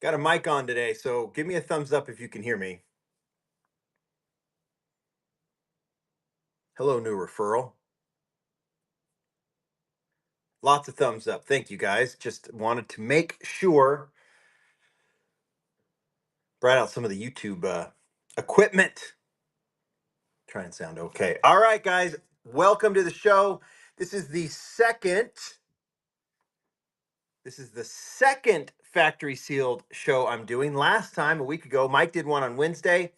Got a mic on today, so give me a thumbs up if you can hear me. Hello, new referral. Lots of thumbs up. Thank you guys. Just wanted to make sure, brought out some of the YouTube equipment. Try and sound okay. All right, guys, welcome to the show. This is the second. This is the second factory sealed show I'm doing. Last time, a week ago, Mike did one on Wednesday.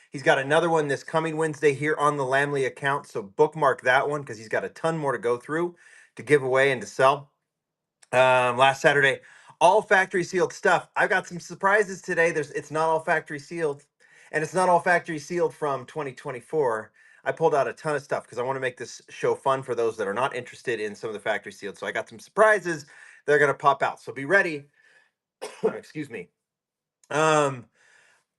He's got another one this coming Wednesday here on the Lamley account. So bookmark that one because he's got a ton more to go through to give away and to sell. Last Saturday, all factory sealed stuff. I've got some surprises today. It's not all factory sealed, and it's not all factory sealed from 2024. I pulled out a ton of stuff because I want to make this show fun for those that are not interested in some of the factory sealed. So I got some surprises. They're gonna pop out. So be ready. Excuse me. Um,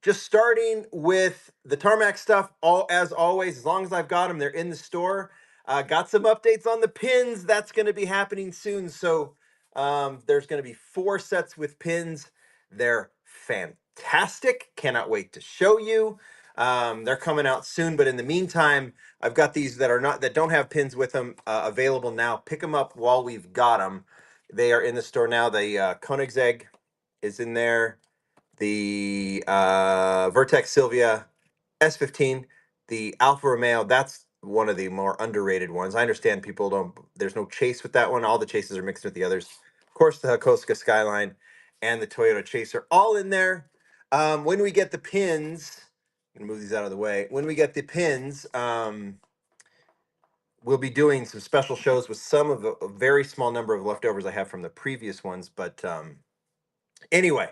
just starting with the Tarmac stuff, all as always, as long as I've got them, they're in the store. Got some updates on the pins. That's going to be happening soon. So there's going to be 4 sets with pins. They're fantastic. Cannot wait to show you. They're coming out soon, but in the meantime, I've got these that don't have pins with them available now. Pick them up while we've got them. They are in the store now. The Koenigsegg is in there, the Vertex Sylvia S15, the Alfa Romeo. That's one of the more underrated ones. I understand people don't. There's no chase with that one. All the chases are mixed with the others. Of course, the Hakosuka Skyline and the Toyota Chaser all in there. When we get the pins, I'm gonna move these out of the way. When we get the pins, we'll be doing some special shows with some of a very small number of leftovers I have from the previous ones. But anyway,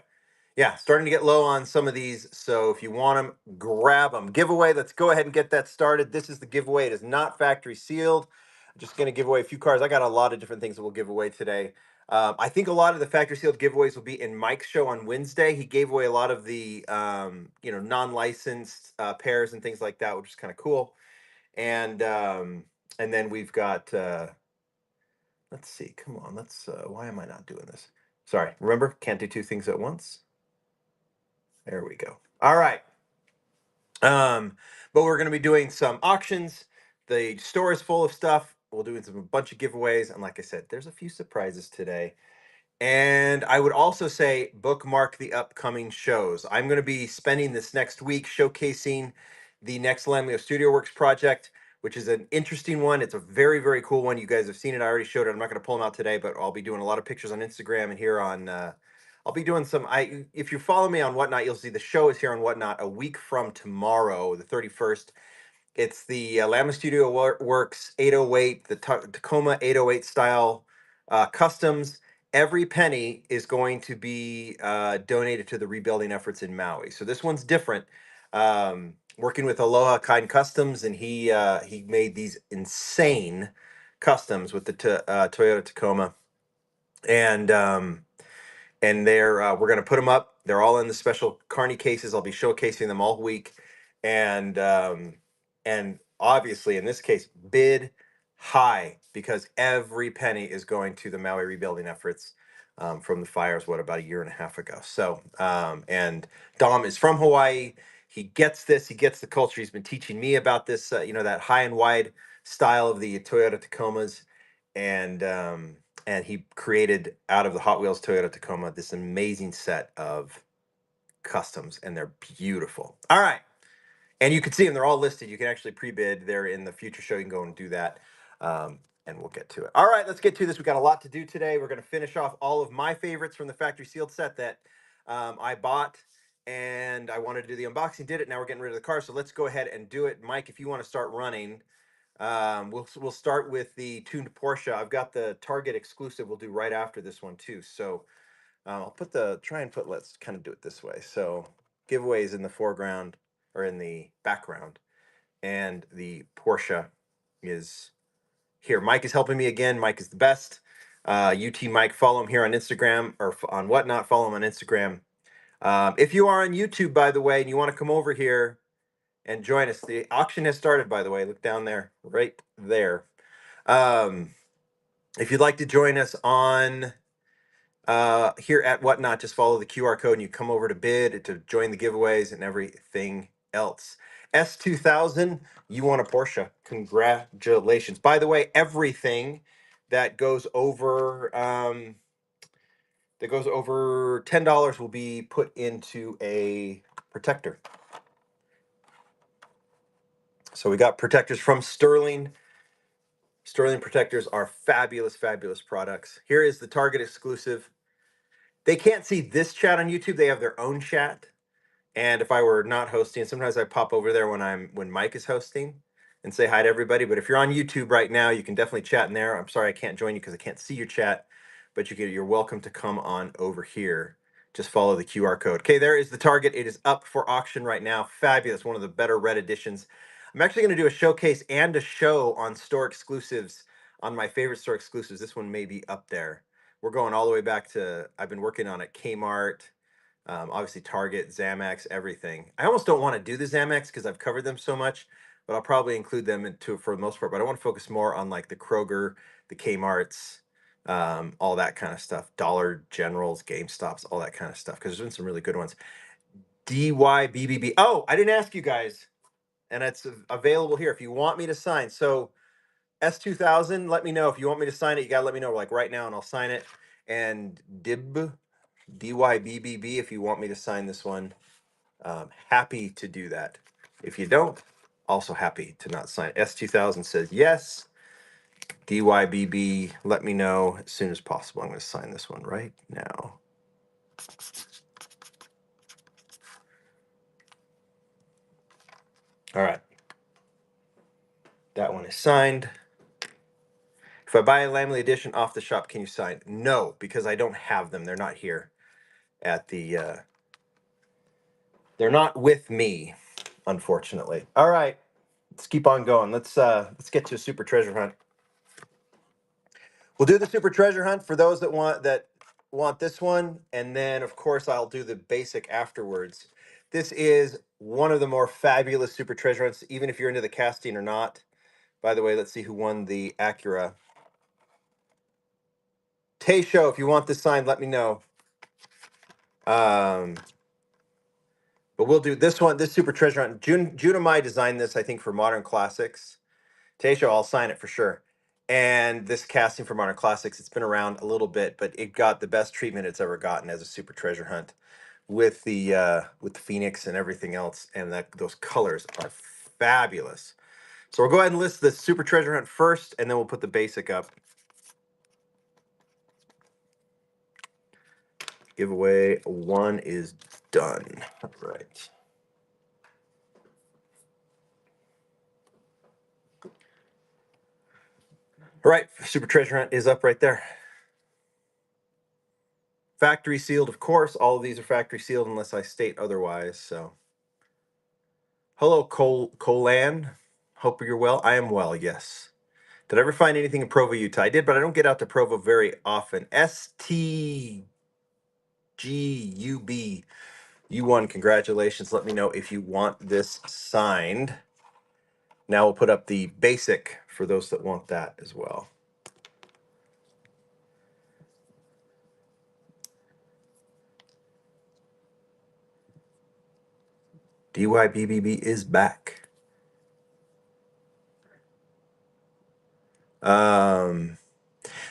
yeah, starting to get low on some of these. So if you want them, grab them. Giveaway, let's go ahead and get that started. This is the giveaway. It is not factory sealed. I'm just going to give away a few cars. I got a lot of different things that we'll give away today. I think a lot of the factory sealed giveaways will be in Mike's show on Wednesday. He gave away a lot of the non-licensed pairs and things like that, which is kind of cool. And then we've got let's see. Come on. Why am I not doing this? Sorry. Remember, can't do two things at once. There we go. All right. But we're going to be doing some auctions. The store is full of stuff. We'll doing a bunch of giveaways, and like I said, there's a few surprises today. And I would also say bookmark the upcoming shows. I'm going to be spending this next week showcasing the next Lamley Studio Works project, which is an interesting one. It's a very, very cool one. You guys have seen it. I already showed it. I'm not going to pull them out today, but I'll be doing a lot of pictures on Instagram and here on. I'll be doing some. If you follow me on Whatnot, you'll see the show is here on Whatnot a week from tomorrow, the 31st. It's the Lamley Studio Works 808, the Tacoma 808 style customs. Every penny is going to be donated to the rebuilding efforts in Maui. So this one's different. Working with Aloha Kind Customs, and he made these insane customs with the Toyota Tacoma, and we're going to put them up. They're all in the special Carney cases. I'll be showcasing them all week, and obviously in this case, bid high because every penny is going to the Maui rebuilding efforts from the fires. What, about a year and a half ago? So, and Dom is from Hawaii. He gets this. He gets the culture. He's been teaching me about this. That high and wide style of the Toyota Tacomas, and he created out of the Hot Wheels Toyota Tacoma this amazing set of customs, and they're beautiful. All right. And you can see them. They're all listed. You can actually pre-bid. They're in the future show. You can go and do that. And we'll get to it. All right, let's get to this. We've got a lot to do today. We're going to finish off all of my favorites from the factory sealed set that I bought. And I wanted to do the unboxing, did it. Now we're getting rid of the car. So let's go ahead and do it. Mike, if you want to start running, we'll start with the tuned Porsche. I've got the Target exclusive we'll do right after this one too. So let's kind of do it this way. So giveaways in the foreground or in the background, and the Porsche is here. Mike is helping me again. Mike is the best. UT Mike, follow him here on Instagram or on Whatnot. Follow him on Instagram. If you are on YouTube, by the way, and you want to come over here and join us, the auction has started, by the way. Look down there, right there. If you'd like to join us on here at Whatnot. Just follow the QR code and you come over to bid to join the giveaways and everything else. S2000, you won a Porsche. Congratulations. By the way, everything that goes over $10 will be put into a protector. So we got protectors from Sterling. Sterling protectors are fabulous, fabulous products. Here is the Target exclusive. They can't see this chat on YouTube. They have their own chat. And if I were not hosting, sometimes I pop over there when Mike is hosting and say hi to everybody. But if you're on YouTube right now, you can definitely chat in there. I'm sorry I can't join you because I can't see your chat, but you're welcome to come on over here. Just follow the QR code. Okay, there is the Target. It is up for auction right now. Fabulous, one of the better red editions. I'm actually going to do a showcase and a show on store exclusives, on my favorite store exclusives. This one may be up there. We're going all the way back to, I've been working on it, Kmart, obviously Target, Zamex, everything. I almost don't want to do the Zamex because I've covered them so much, but I'll probably include them into for the most part. But I want to focus more on like the Kroger, the Kmart's, all that kind of stuff. Dollar Generals, GameStops, all that kind of stuff. Because there's been some really good ones. DYBBB. Oh, I didn't ask you guys, and it's available here if you want me to sign. So S2000, let me know if you want me to sign it. You gotta let me know like right now, and I'll sign it. And DYBBB, if you want me to sign this one, happy to do that. If you don't, also happy to not sign. S2000 says yes. DYBB, let me know as soon as possible. I'm going to sign this one right now. All right. That one is signed. If I buy a Lamley edition off the shop, can you sign? No, because I don't have them. They're not here at the, they're not with me, unfortunately. All right. Let's keep on going. Let's get to a super treasure hunt. We'll do the super treasure hunt for those that want this one, and then of course I'll do the basic afterwards. This is one of the more fabulous super treasure hunts, even if you're into the casting or not. By the way, let's see who won the Acura. Tay Show, if you want this signed, let me know. But we'll do this one, this super treasure hunt. June and I designed this, I think, for Modern Classics. Taysho, I'll sign it for sure. And this casting for Modern Classics, it's been around a little bit, but it got the best treatment it's ever gotten as a super treasure hunt with the Phoenix and everything else, and those colors are fabulous. So we'll go ahead and list the super treasure hunt first, and then we'll put the basic up. Giveaway 1 is done. All right. All right, super treasure hunt is up right there. Factory sealed, of course. All of these are factory sealed unless I state otherwise. So, hello, Colan. Hope you're well. I am well, yes. Did I ever find anything in Provo, Utah? I did, but I don't get out to Provo very often. STGUB. You won. Congratulations. Let me know if you want this signed. Now we'll put up the basic for those that want that as well. DYBBB is back.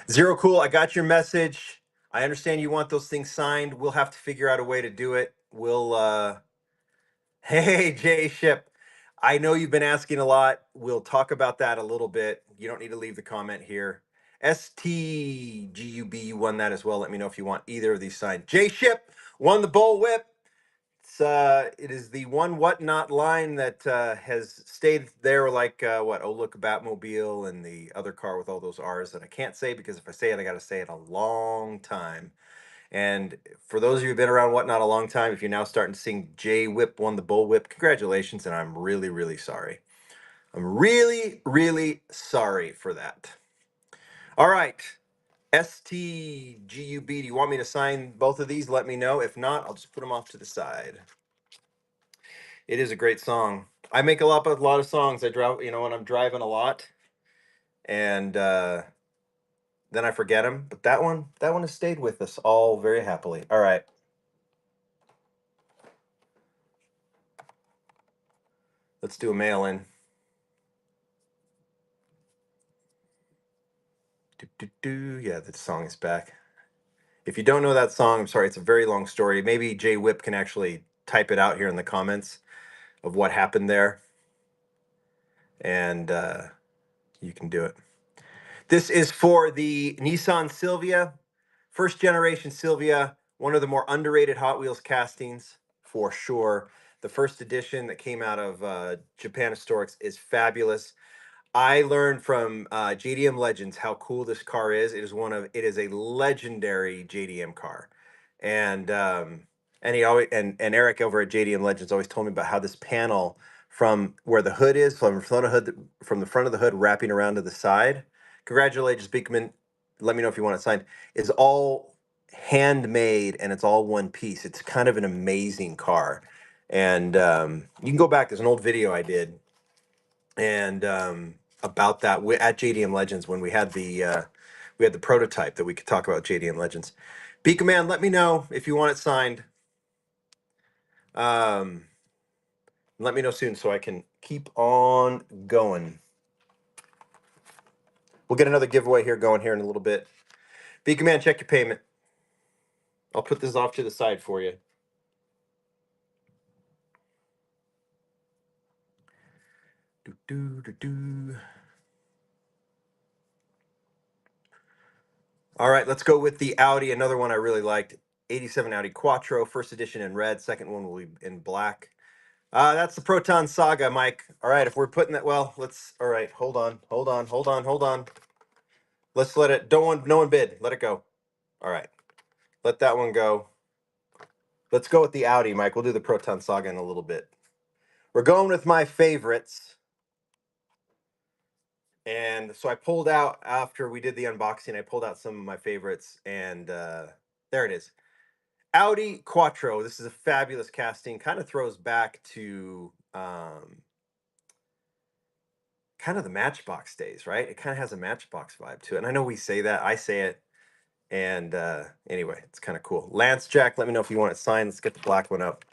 Zero Cool, I got your message. I understand you want those things signed. We'll have to figure out a way to do it. Hey, Jay Ship. I know you've been asking a lot. We'll talk about that a little bit. You don't need to leave the comment here. STGUB, you won that as well. Let me know if you want either of these signed. Jay Ship won the Bull Whip. It is the one whatnot line that has stayed there like oh look, Batmobile and the other car with all those R's that I can't say because if I say it, I got to say it a long time. And for those of you who've been around whatnot a long time, if you're now starting to sing J Whip won the Bull Whip, congratulations, and I'm really, really sorry. I'm really, really sorry for that. All right. STGUB, do you want me to sign both of these? Let me know. If not, I'll just put them off to the side. It is a great song. I make a lot of songs. I drive, when I'm driving a lot, and then I forget them. But that one has stayed with us all very happily. All right. Let's do a mail in. Yeah, the song is back. If you don't know that song, I'm sorry, it's a very long story. Maybe Jay Whip can actually type it out here in the comments of what happened there, and you can do it. This is for the Nissan Silvia, first generation Silvia, one of the more underrated Hot Wheels castings for sure. The first edition that came out of Japan Historics is fabulous. I learned from JDM Legends how cool this car is. It is a legendary JDM car, and he always and Eric over at JDM Legends always told me about how this panel from where the hood is from the front of the hood wrapping around to the side. Congratulations, Beekman. Let me know if you want it signed. Is all handmade and it's all one piece. It's kind of an amazing car, and you can go back. There's an old video I did and about that at JDM Legends when we had the prototype that we could talk about JDM Legends. Beacon Man, let me know if you want it signed. Um, Let me know soon so I can keep on going. We'll get another giveaway here going here in a little bit. Beacon Man, check your payment. I'll put this off to the side for you. Do, do, do, do. All right, let's go with the Audi. Another one I really liked. 87 Audi Quattro, first edition in red. Second one will be in black. That's the Proton Saga, Mike. All right, if we're putting that, well, let's. All right, hold on. Let's let it. No one bid. Let it go. All right, let that one go. Let's go with the Audi, Mike. We'll do the Proton Saga in a little bit. We're going with my favorites. And so I pulled out after we did the unboxing. I pulled out some of my favorites, and there it is. Audi Quattro. This is a fabulous casting. Kind of throws back to kind of the Matchbox days, right? It kind of has a Matchbox vibe to it. And I know we say that. I say it. And anyway, it's kind of cool. Lance Jack, let me know if you want it signed. Let's get the black one up.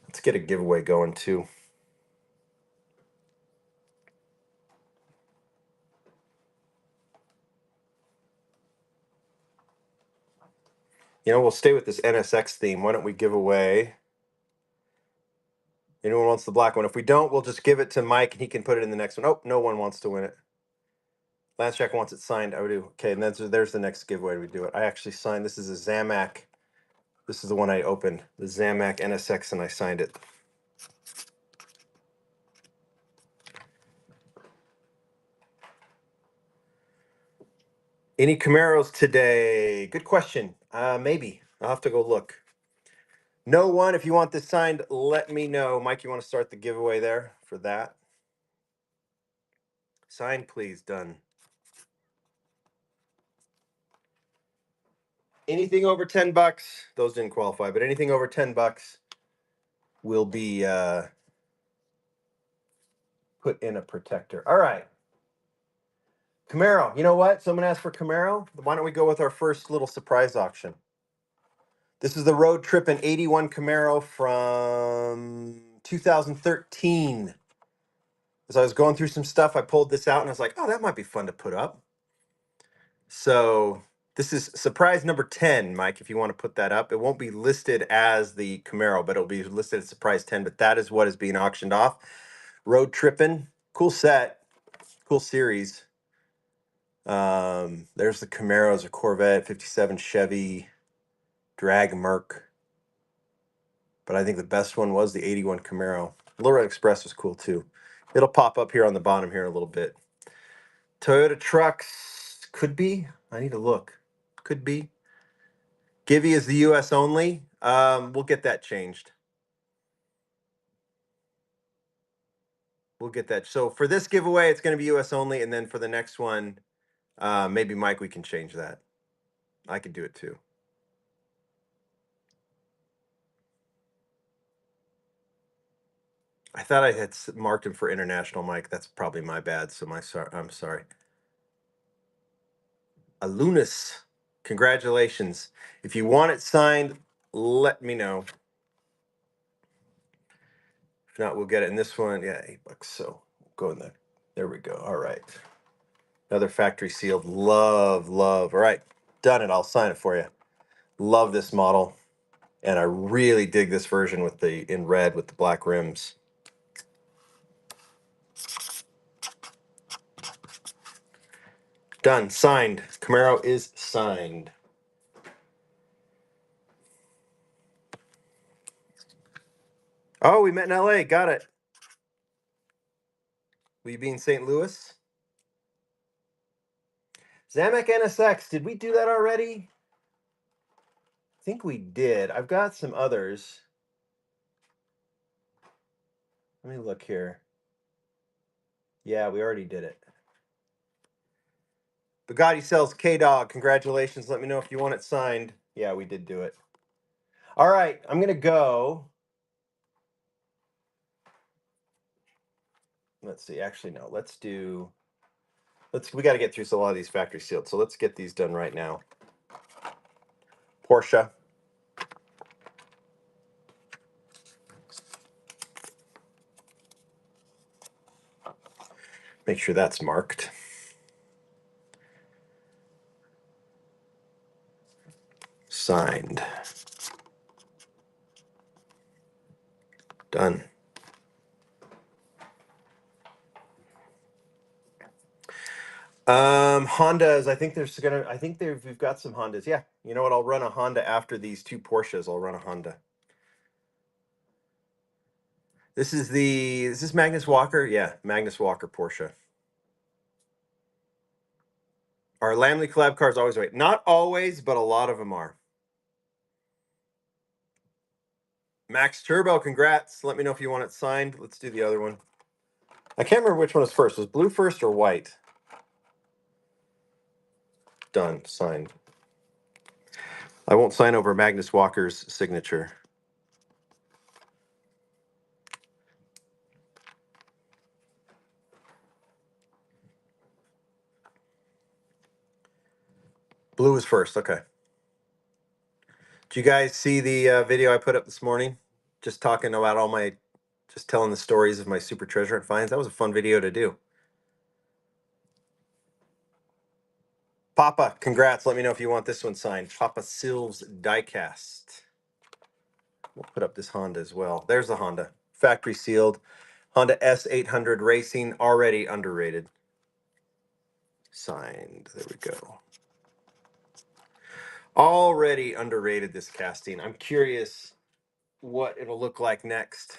Let's get a giveaway going too. You know, we'll stay with this NSX theme. Why don't we give away? Anyone wants the black one? If we don't, we'll just give it to Mike and he can put it in the next one. Oh, no one wants to win it. Lance Jack wants it signed. I would do. Okay, and then there's the next giveaway. We do it. I actually signed. This is a Zamac. This is the one I opened, the Zamac NSX, and I signed it. Any Camaros today? Good question. Maybe. I'll have to go look. No one. If you want this signed, let me know. Mike, you want to start the giveaway there for that? Signed, please. Done. Anything over $10, those didn't qualify, but anything over $10 will be put in a protector. All right. Camaro. You know what? Someone asked for Camaro. Why don't we go with our first little surprise auction? This is the Road Trip in 81 Camaro from 2013. As I was going through some stuff, I pulled this out and I was like, oh, that might be fun to put up. So this is surprise number 10, Mike, if you want to put that up. It won't be listed as the Camaro, but it'll be listed as surprise 10. But that is what is being auctioned off. Road Trippin'. Cool set. Cool series. There's the Camaros, a Corvette, 57 Chevy, Drag Merc. But I think the best one was the 81 Camaro. Little Red Express was cool too. It'll pop up here on the bottom here in a little bit. Toyota trucks could be. I need to look. Could be. Givey is the U.S. only. We'll get that changed. We'll get that. So for this giveaway, it's going to be U.S. only, and then for the next one, maybe Mike, we can change that. I could do it too. I thought I had marked him for international, Mike. That's probably my bad. So I'm sorry. Lunas. Congratulations. If you want it signed, let me know. If not, we'll get it in this one. Yeah, $8. So go in there. There we go. All right. Another factory sealed. Love, love. All right. Done it. I'll sign it for you. Love this model. And I really dig this version with the in red with the black rims. Done. Signed. Camaro is signed. Oh, we met in LA. Got it. Will you be in St. Louis? Zamac NSX. Did we do that already? I think we did. I've got some others. Let me look here. Yeah, we already did it. Bugatti sells K-Dog. Congratulations. Let me know if you want it signed. Yeah, we did do it. All right, I'm going to go. Let's see. Actually, no. We got to get through a lot of these factory sealed. So let's get these done right now. Porsche. Make sure that's marked. Signed. Done. Hondas. We've got some Hondas. Yeah. You know what? I'll run a Honda after these two Porsches. I'll run a Honda. Is this Magnus Walker? Yeah, Magnus Walker Porsche. Our Lamley collab cars always wait. Not always, but a lot of them are. Max Turbo, congrats. Let me know if you want it signed. Let's do the other one. I can't remember which one was first. Was blue first or white? Done. Signed. I won't sign over Magnus Walker's signature. Blue is first. Okay. Did you guys see the video I put up this morning? Just talking about just telling the stories of my super treasure hunt finds. That was a fun video to do. Papa, congrats. Let me know if you want this one signed. Papa Silves Diecast. We'll put up this Honda as well. There's the Honda. Factory sealed. Honda S800 Racing, already underrated. Signed. There we go. Already underrated, this casting. I'm curious what it'll look like next.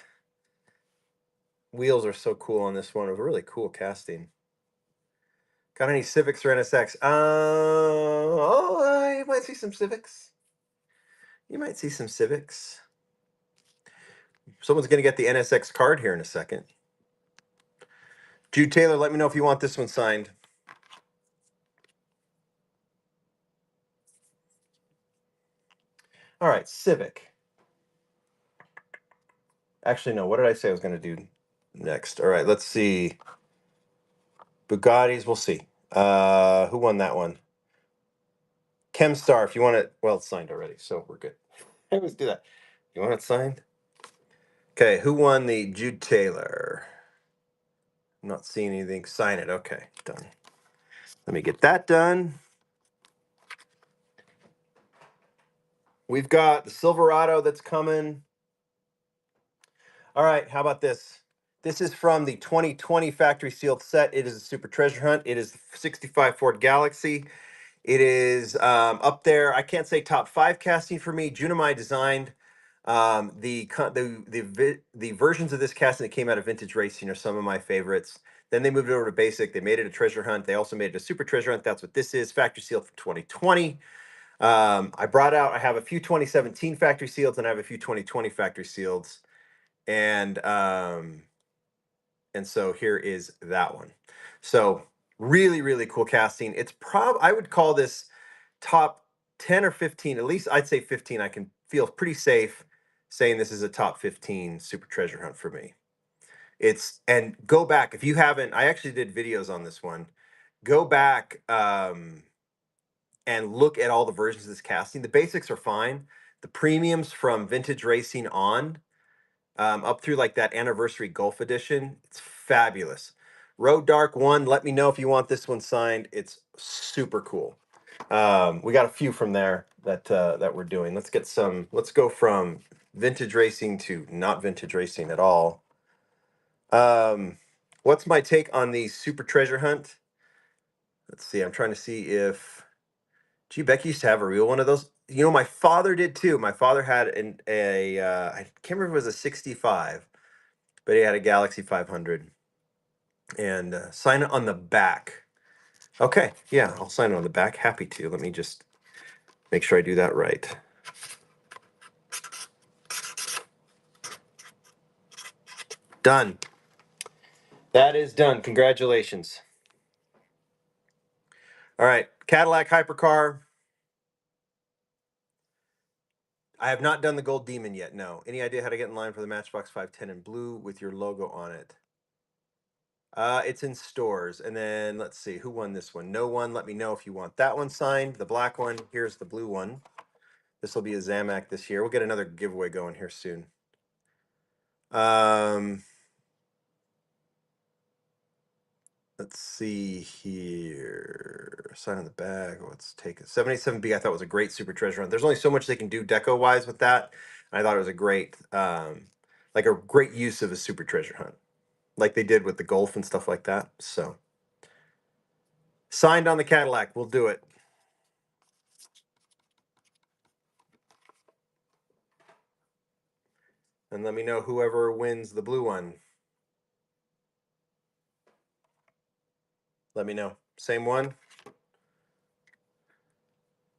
Wheels are so cool on this one. A really cool casting. Got any Civics or NSX? You might see some Civics. You might see some Civics. Someone's going to get the NSX card here in a second. Jude Taylor, let me know if you want this one signed. All right, Civic. Actually, no. What did I say I was going to do next? All right, let's see. Bugattis, we'll see. Who won that one? Chemstar, if you want it. Well, it's signed already, so we're good. I always do that. You want it signed? Okay, who won the Jude Taylor? I'm not seeing anything. Sign it. Okay, done. Let me get that done. We've got the Silverado that's coming. All right, how about this? This is from the 2020 factory sealed set. It is a super treasure hunt. It is the 65 Ford Galaxy. It is up there. I can't say top 5 casting for me. Junimai designed the versions of this casting that came out of Vintage Racing are some of my favorites. Then they moved it over to Basic. They made it a treasure hunt. They also made it a super treasure hunt. That's what this is. Factory sealed from 2020. I have a few 2017 factory seals and I have a few 2020 factory seals. And so here is that one. So really, really cool casting. I would call this top 10 or 15, at least I'd say 15. I can feel pretty safe saying this is a top 15 super treasure hunt for me. And go back if you haven't. I actually did videos on this one. Go back and look at all the versions of this casting. The basics are fine. The premiums from vintage racing on, up through like that anniversary Golf edition, it's fabulous. Road Dark one, let me know if you want this one signed. It's super cool. We got a few from there that we're doing. Let's get some. Let's go from vintage racing to not vintage racing at all. What's my take on the Super Treasure Hunt? Let's see. I'm trying to see if. Gee, Becky used to have a real one of those. You know, my father did too. My father had I can't remember if it was a 65, but he had a Galaxy 500. And sign it on the back. Okay, yeah, I'll sign it on the back. Happy to. Let me just make sure I do that right. Done. That is done. Congratulations. All right, Cadillac Hypercar. I have not done the Gold Demon yet, no. Any idea how to get in line for the Matchbox 510 in blue with your logo on it? It's in stores. And then let's see, who won this one? No one. Let me know if you want that one signed. The black one. Here's the blue one. This will be a Zamac this year. We'll get another giveaway going here soon. Let's see here. Sign on the back. Let's take it. 787B, I thought was a great super treasure hunt. There's only so much they can do deco wise with that. I thought it was a great, like a great use of a super treasure hunt, like they did with the Golf and stuff like that. So signed on the Cadillac. We'll do it. And let me know whoever wins the blue one. Let me know. Same one?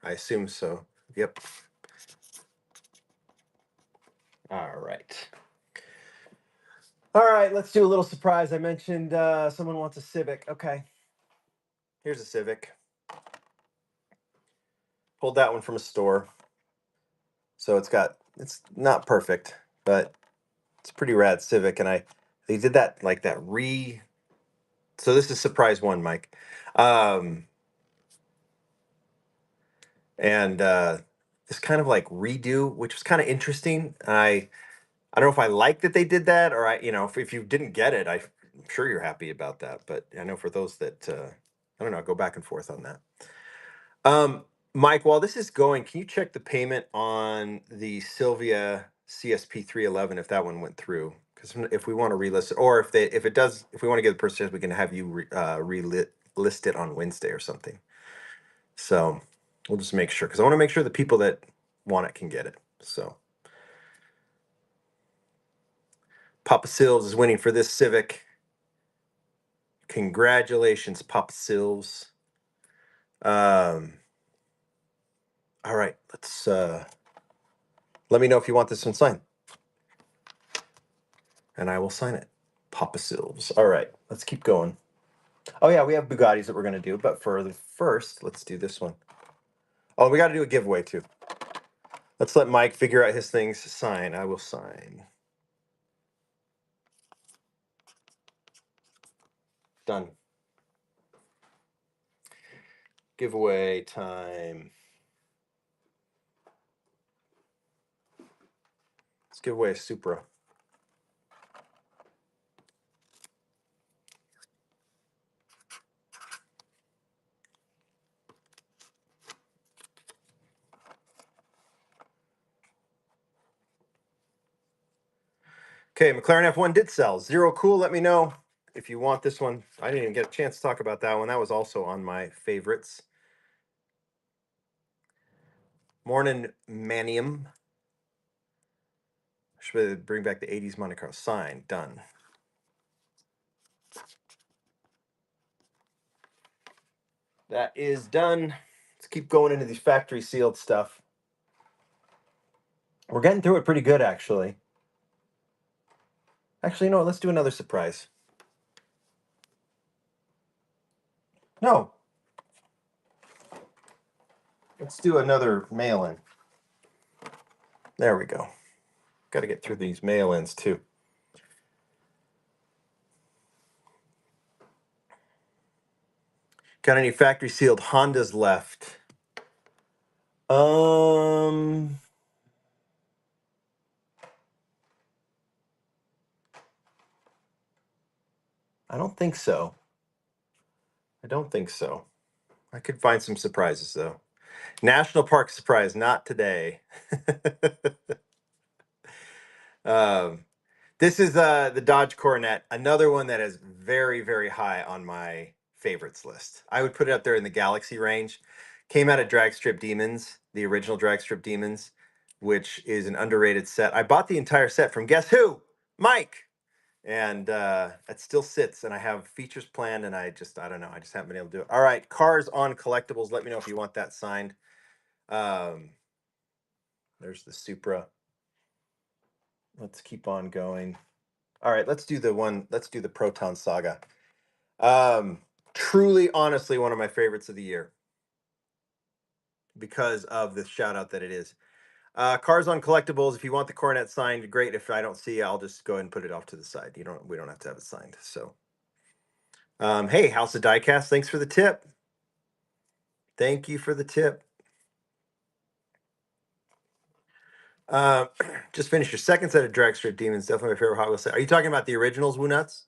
I assume so. Yep. All right. All right, let's do a little surprise. I mentioned someone wants a Civic. Okay. Here's a Civic. Pulled that one from a store. So it's not perfect, but it's a pretty rad Civic. And they did that like that so this is surprise one, Mike. And this kind of like redo, which was kind of interesting. I don't know if I like that they did that, or if you didn't get it, I'm sure you're happy about that. But I know for those that I don't know, go back and forth on that. Mike, while this is going, can you check the payment on the Sylvia CSP 311 if that one went through? Because if we want to relist it, or if we want to get the person, we can have you list it on Wednesday or something. So we'll just make sure, because I want to make sure the people that want it can get it. So Papa Sills is winning for this Civic. Congratulations, Papa Sills. All right, let's let me know if you want this one signed, and I will sign it. Papa Sills. All right, let's keep going. Oh yeah, we have Bugattis that we're gonna do, but for the first, let's do this one. Oh, we got to do a giveaway too. Let's let Mike figure out his things. Sign. I will sign. Done. Giveaway time. Let's give away a Supra. Okay, McLaren F1 did sell. Zero Cool, let me know if you want this one. I didn't even get a chance to talk about that one. That was also on my favorites. Morning Manium. Should bring back the 80s Monte Carlo. Sign. Done. That is done. Let's keep going into these factory sealed stuff. We're getting through it pretty good, actually. Actually, you know what? Let's do another surprise. No. Let's do another mail-in. There we go. Got to get through these mail-ins, too. Got any factory sealed Hondas left? Um, I don't think so. I don't think so. I could find some surprises though. National Park surprise, not today. um, this is the Dodge Coronet, another one that is very, very high on my favorites list. I would put it up there in the Galaxy range. Came out of Drag Strip Demons, the original Drag Strip Demons, which is an underrated set. I bought the entire set from guess who? Mike. And it still sits, and I have features planned, and I don't know, I just haven't been able to do it. All right, Cars on Collectibles. Let me know if you want that signed. Um, there's the Supra. Let's keep on going. All right, let's do the one. Let's do the Proton Saga. Um, Truly, honestly, one of my favorites of the year because of the shout out that it is. Cars on Collectibles. If you want the Coronet signed, great. If I don't see it, I'll just go ahead and put it off to the side. We don't have to have it signed. So, hey, House of Diecast, thanks for the tip. Thank you for the tip. Uh, just finished your second set of Drag Strip Demons. Definitely my favorite Hot Wheels set. Are you talking about the originals, Woo Nuts?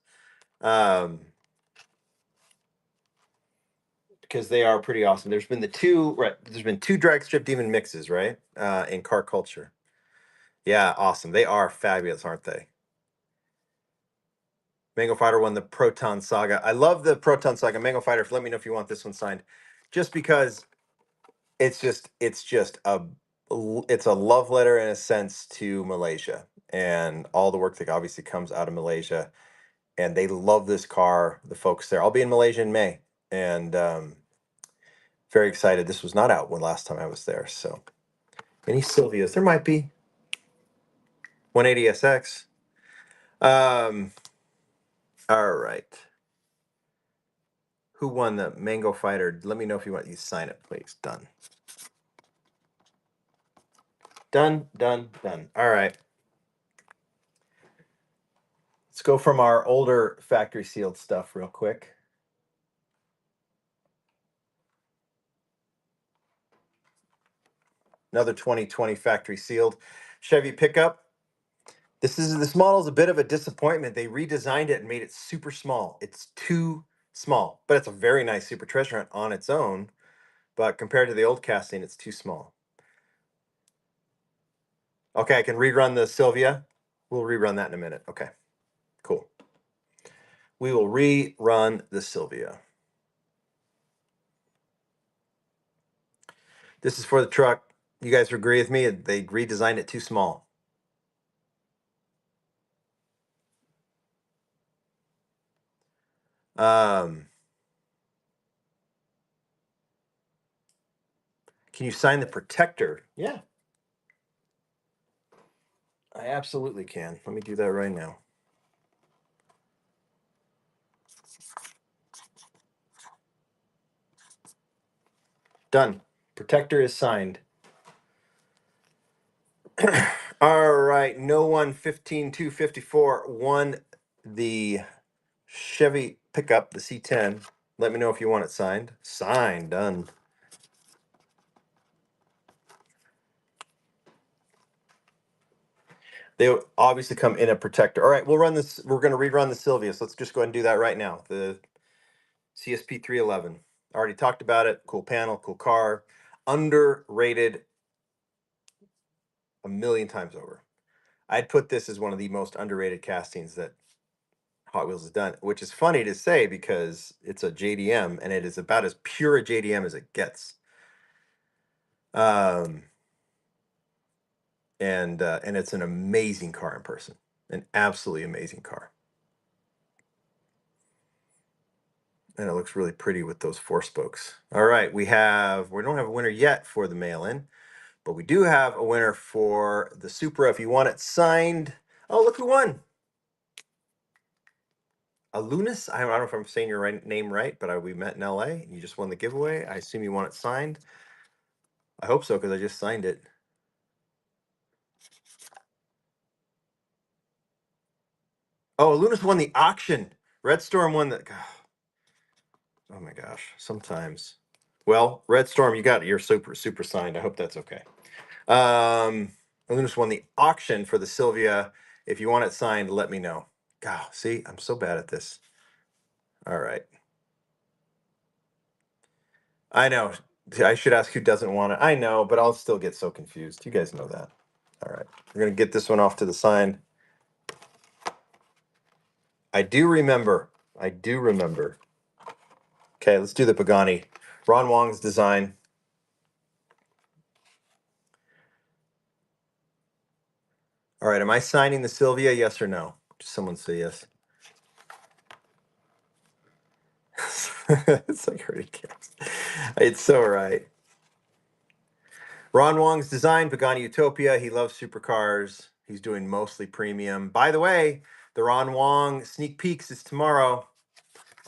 Because they are pretty awesome. There's been There's been two Drag Strip Demon mixes, right? In car culture. Yeah, awesome. They are fabulous, aren't they? Mango Fighter won the Proton Saga. I love the Proton Saga. Mango Fighter, let me know if you want this one signed. Just because it's a love letter in a sense to Malaysia and all the work that obviously comes out of Malaysia. And they love this car, the folks there. I'll be in Malaysia in May, and very excited. This was not out when last time I was there. So, any Sylvias? There might be 180SX. Um, all right. Who won the Mango Fighter? Let me know if you want you sign it, please. Done. Done, done, done. All right. Let's go from our older factory sealed stuff real quick. Another 2020 factory sealed Chevy pickup. This model is a bit of a disappointment. They redesigned it and made it super small. It's too small, but it's a very nice super treasure hunt on its own. But compared to the old casting, it's too small. Okay, I can rerun the Sylvia. We'll rerun that in a minute. Okay, cool. We will rerun the Sylvia. This is for the truck. You guys agree with me? They redesigned it too small. Can you sign the protector? Yeah, I absolutely can. Let me do that right now. Done. Protector is signed. All right, no one 15254 won the Chevy pickup, the C10. Let me know if you want it signed. Signed, done. They obviously come in a protector. All right, we'll run this. We're going to rerun the Sylvia. So let's just go ahead and do that right now. The CSP 311. Already talked about it. Cool panel, cool car. Underrated a million times over. I'd put this as one of the most underrated castings that Hot Wheels has done, which is funny to say because it's a JDM and it is about as pure a JDM as it gets. Um, and it's an amazing car in person, an absolutely amazing car, and it looks really pretty with those four spokes. All right, we don't have a winner yet for the mail-in, but we do have a winner for the Supra. If you want it signed, oh look who won! Alunis. I don't know if I'm saying your name right, but we met in LA. You just won the giveaway. I assume you want it signed. I hope so because I just signed it. Oh, Alunas won the auction. Red Storm won the. Oh my gosh! Sometimes. Well, Red Storm, you got it. You're super signed. I hope that's okay. I just won the auction for the Sylvia. If you want it signed, let me know. God, see, I'm so bad at this. All right. I know. I should ask who doesn't want it. I know, but I'll still get so confused. You guys know that. All right. We're going to get this one off to the side. I do remember. I do remember. Okay, let's do the Pagani. Ron Wong's design. All right, am I signing the Sylvia, yes or no? Just someone say yes. It's like hurting cats. It's so right. Ron Wong's design, Pagani Utopia. He loves supercars. He's doing mostly premium. By the way, the Ron Wong sneak peeks is tomorrow.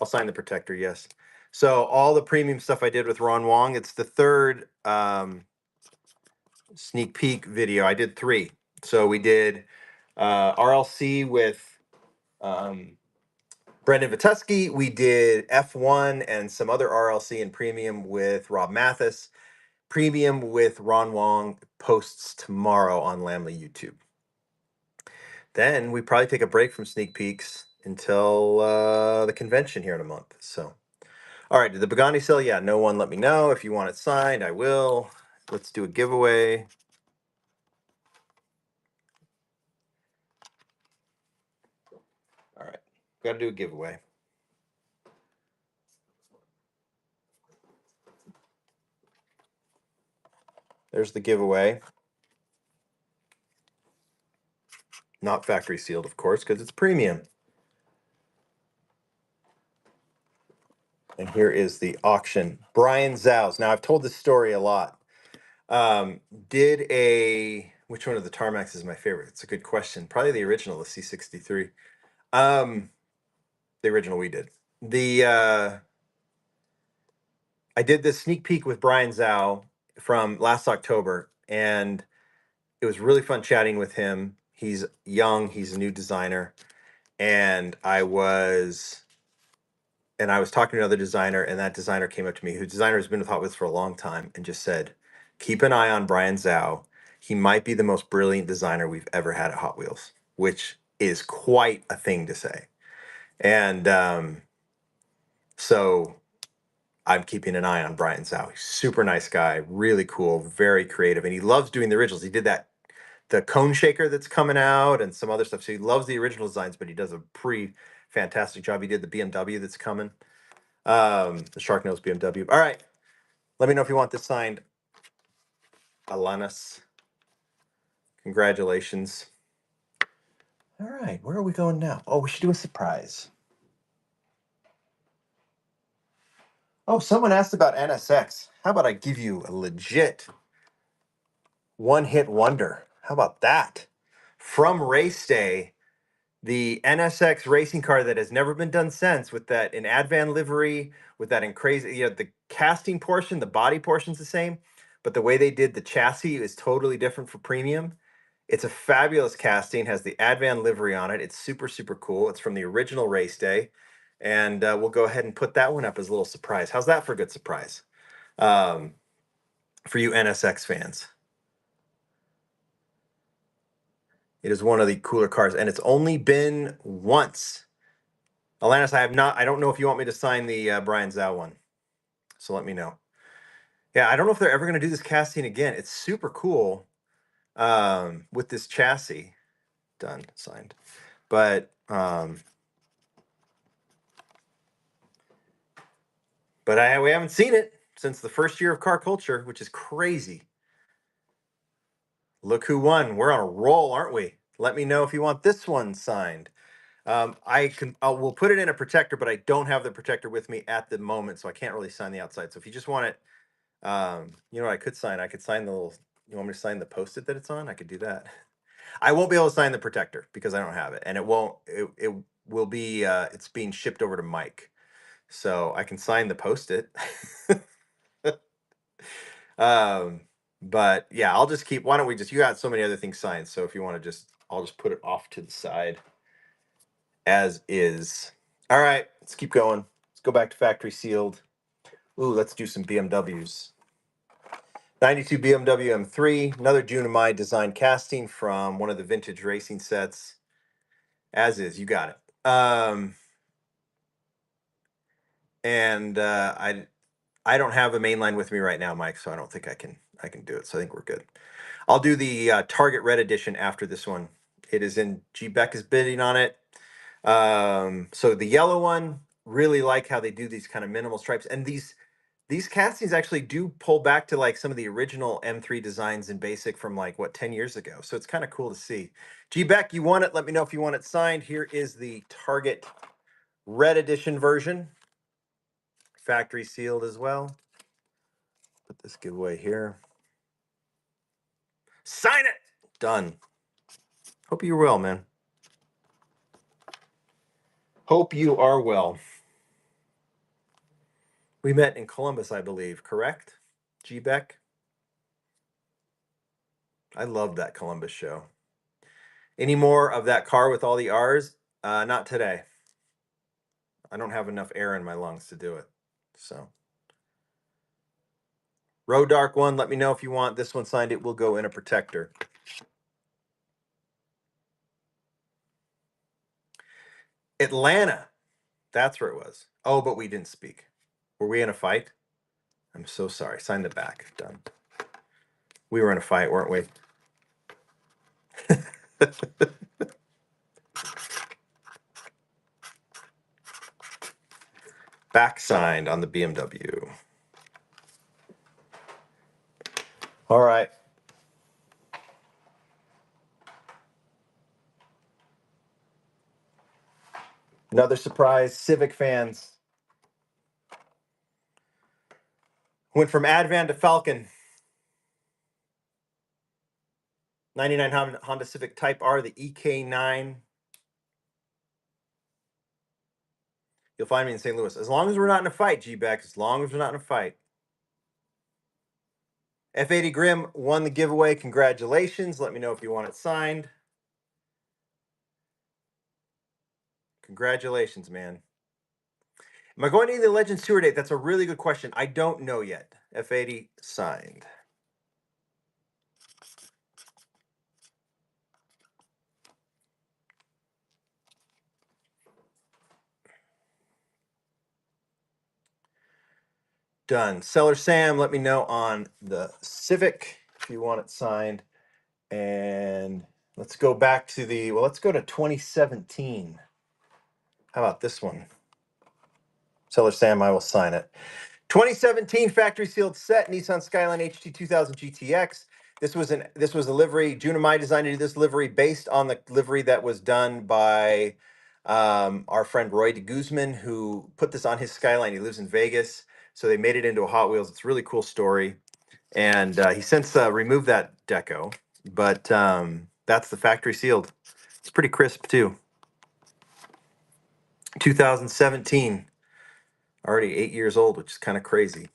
I'll sign the protector, yes. So all the premium stuff I did with Ron Wong, it's the third sneak peek video. I did 3. So we did RLC with Brendan Vituski. We did F1 and some other RLC and premium with Rob Mathis. Premium with Ron Wong posts tomorrow on Lamley YouTube. Then we probably take a break from sneak peeks until the convention here in a month. So, all right, did the Pagani sell? Yeah, no one. Let me know if you want it signed. I will. Let's do a giveaway. All right, got to do a giveaway. There's the giveaway. Not factory sealed, of course, because it's premium. And here is the auction. Brian Zhao's. Now, I've told this story a lot. Which one of the Tarmacs is my favorite? It's a good question. Probably the original, the C63. The original we did. I did this sneak peek with Brian Zhao from last October, and it was really fun chatting with him. He's young, he's a new designer, and I was talking to another designer, and that designer came up to me, who designer has been with Hot Wheels for a long time, and just said, keep an eye on Brian Zhao. He might be the most brilliant designer we've ever had at Hot Wheels, which is quite a thing to say. And so I'm keeping an eye on Brian Zhao. He's a super nice guy, really cool, very creative, and he loves doing the originals. He did the cone shaker that's coming out and some other stuff. So he loves the original designs, but he does a pretty fantastic job. He did the BMW that's coming, the Sharknose BMW. All right, let me know if you want this signed. Alanis, congratulations. All right, where are we going now? Oh, we should do a surprise. Oh, someone asked about NSX. How about I give you a legit one-hit wonder? How about that? From race day, the NSX racing car that has never been done since, with that in Advan livery, with that in crazy, the casting portion, the body portion's the same, but the way they did the chassis is totally different for premium. It's a fabulous casting, has the Advan livery on it. It's super cool. It's from the original race day. And we'll go ahead and put that one up as a little surprise. How's that for a good surprise? For you NSX fans. It is one of the cooler cars, and it's only been once. Alanis, I don't know if you want me to sign the Brian Zhao one. So let me know. Yeah, I don't know if they're ever going to do this casting again. It's super cool with this chassis. Done, signed. But we haven't seen it since the first year of car culture, which is crazy. Look who won. We're on a roll, aren't we? Let me know if you want this one signed. We'll put it in a protector, but I don't have the protector with me at the moment, so I can't really sign the outside. So if you just want it, you know what I could sign? I could sign the little, you want me to sign the post-it that it's on? I could do that. I won't be able to sign the protector because I don't have it, and it will be, it's being shipped over to Mike. So I can sign the post-it. But yeah, I'll just keep, why don't we just, you got so many other things signed. So if you want to I'll just put it off to the side as is. All right, let's keep going. Let's go back to factory sealed. Ooh, let's do some BMWs. 92 BMW M3, another Junimai design casting from one of the vintage racing sets. As is, you got it. And I don't have a mainline with me right now, Mike, so I don't think I can do it. So I think we're good. I'll do the Target Red Edition after this one. It is in G Beck is bidding on it. So the yellow one, really like how they do these kind of minimal stripes, and these castings actually do pull back to like some of the original M3 designs in basic from like what 10 years ago. So it's kind of cool to see. G Beck, you want it? Let me know if you want it signed. Here is the Target Red Edition version, factory sealed as well. Put this giveaway here. Sign it. Done. Hope you're well, man. Hope you are well. We met in Columbus, I believe, correct? G Beck? I love that Columbus show. Any more of that car with all the R's? Not today. I don't have enough air in my lungs to do it. So, Road Dark one, let me know if you want this one signed. It will go in a protector. Atlanta. That's where it was. Oh, but we didn't speak. Were we in a fight? I'm so sorry. Sign the back. Done. We were in a fight, weren't we? Back signed on the BMW. All right. Another surprise, Civic fans. Went from Advan to Falcon. 99 Honda Civic Type R, the EK9. You'll find me in St. Louis. As long as we're not in a fight, G-Beck. As long as we're not in a fight. F80 Grim won the giveaway. Congratulations. Let me know if you want it signed. Congratulations, man. Am I going to need the Legends Tour date? That's a really good question. I don't know yet. F80 signed. Done. Seller Sam, let me know on the Civic if you want it signed. And let's go back to let's go to 2017. How about this one? Seller Sam, I will sign it. 2017 factory sealed set Nissan Skyline HT 2000 GTX. This was a livery. Junimai designed to do this livery based on the livery that was done by our friend Roy de Guzman, who put this on his Skyline. He lives in Vegas, so they made it into a Hot Wheels. It's a really cool story, and he since removed that deco, but that's the factory sealed. It's pretty crisp too. 2017, already 8 years old, which is kind of crazy.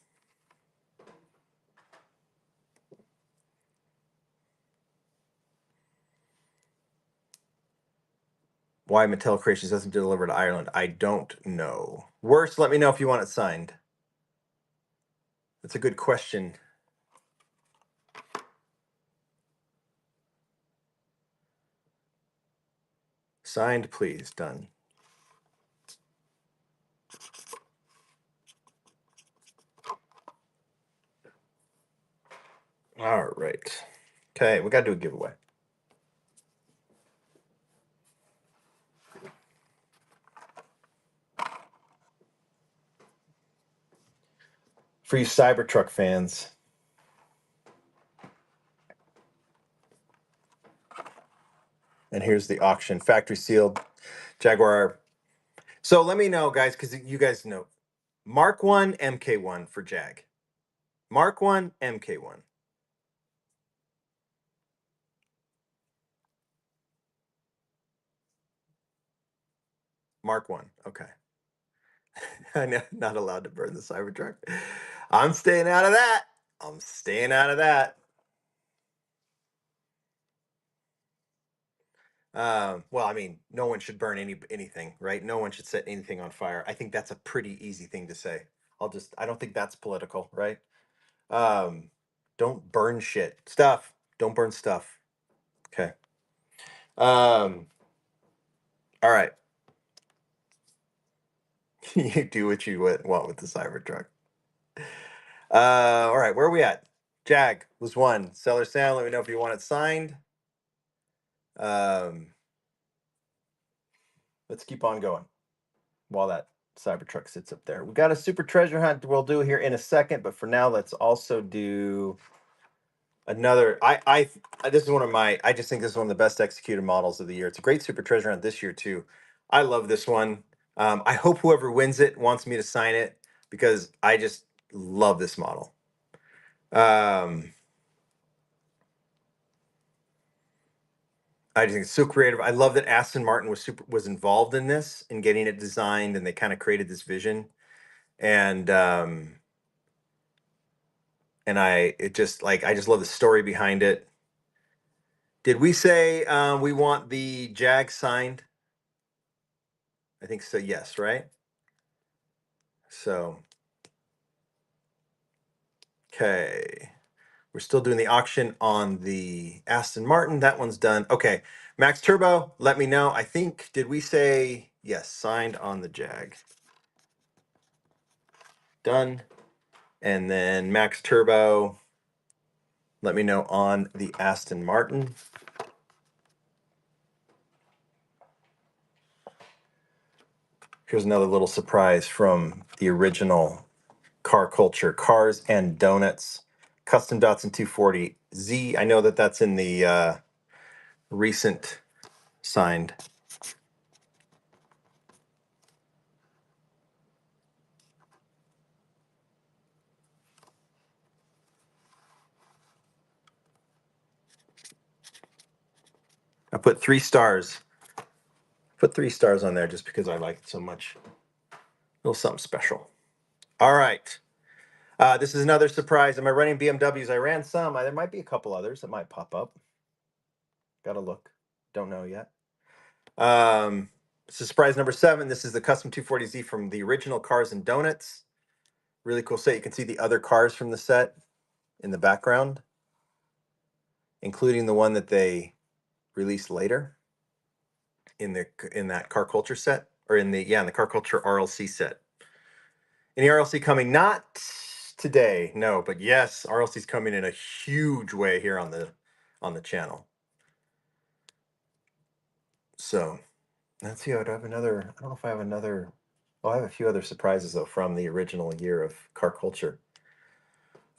Why Mattel Creations doesn't deliver to Ireland, I don't know. Worst, let me know if you want it signed. That's a good question. Signed, please. Done. All right. Okay, we got to do a giveaway. For you Cybertruck fans. And here's the auction. Factory sealed Jaguar. So let me know, guys, because you guys know. Mark 1, MK1 for Jag. Mark 1, MK1. Mark 1. Okay. I know, not allowed to burn the Cybertruck. I'm staying out of that. I'm staying out of that. Well, I mean, no one should burn anything, right? No one should set anything on fire. I think that's a pretty easy thing to say. I don't think that's political, right? Um, don't burn shit. Stuff. Don't burn stuff. Okay. Um, all right. You do what you want with the Cybertruck. All right, where are we at? Jag was one. Seller Sound, let me know if you want it signed. Um, let's keep on going while that Cybertruck sits up there. We got a super treasure hunt we'll do here in a second, but for now, let's also do another. This is one of my. I just think this is one of the best executed models of the year. It's a great super treasure hunt this year too. I love this one. I hope whoever wins it wants me to sign it because I just love this model. I just think it's so creative. I love that Aston Martin was involved in this and getting it designed, and they kind of created this vision. And I just love the story behind it. Did we say we want the Jag signed? I think so. Yes, right. So okay, we're still doing the auction on the Aston Martin. That one's done. Okay, Max Turbo, let me know. I think did we say yes signed on the Jag? Done. And then Max Turbo, let me know on the Aston Martin. Here's another little surprise from the original Car Culture, Cars and Donuts, custom Datsun 240Z. I know that that's in the recent signed. I put 3 stars. Put 3 stars on there just because I like it so much. A little something special. All right. This is another surprise. Am I running BMWs? I ran some. There might be a couple others that might pop up. Gotta look. Don't know yet. This is surprise number 7. This is the custom 240Z from the original Cars and Donuts. Really cool set. You can see the other cars from the set in the background, including the one that they released later in that Car Culture set, or in the Car Culture RLC set. Any RLC coming? Not today, no, but yes, RLC's coming in a huge way here on the channel. So let's see. I have another. I don't know if I have another. Oh, I have a few other surprises though from the original year of Car Culture.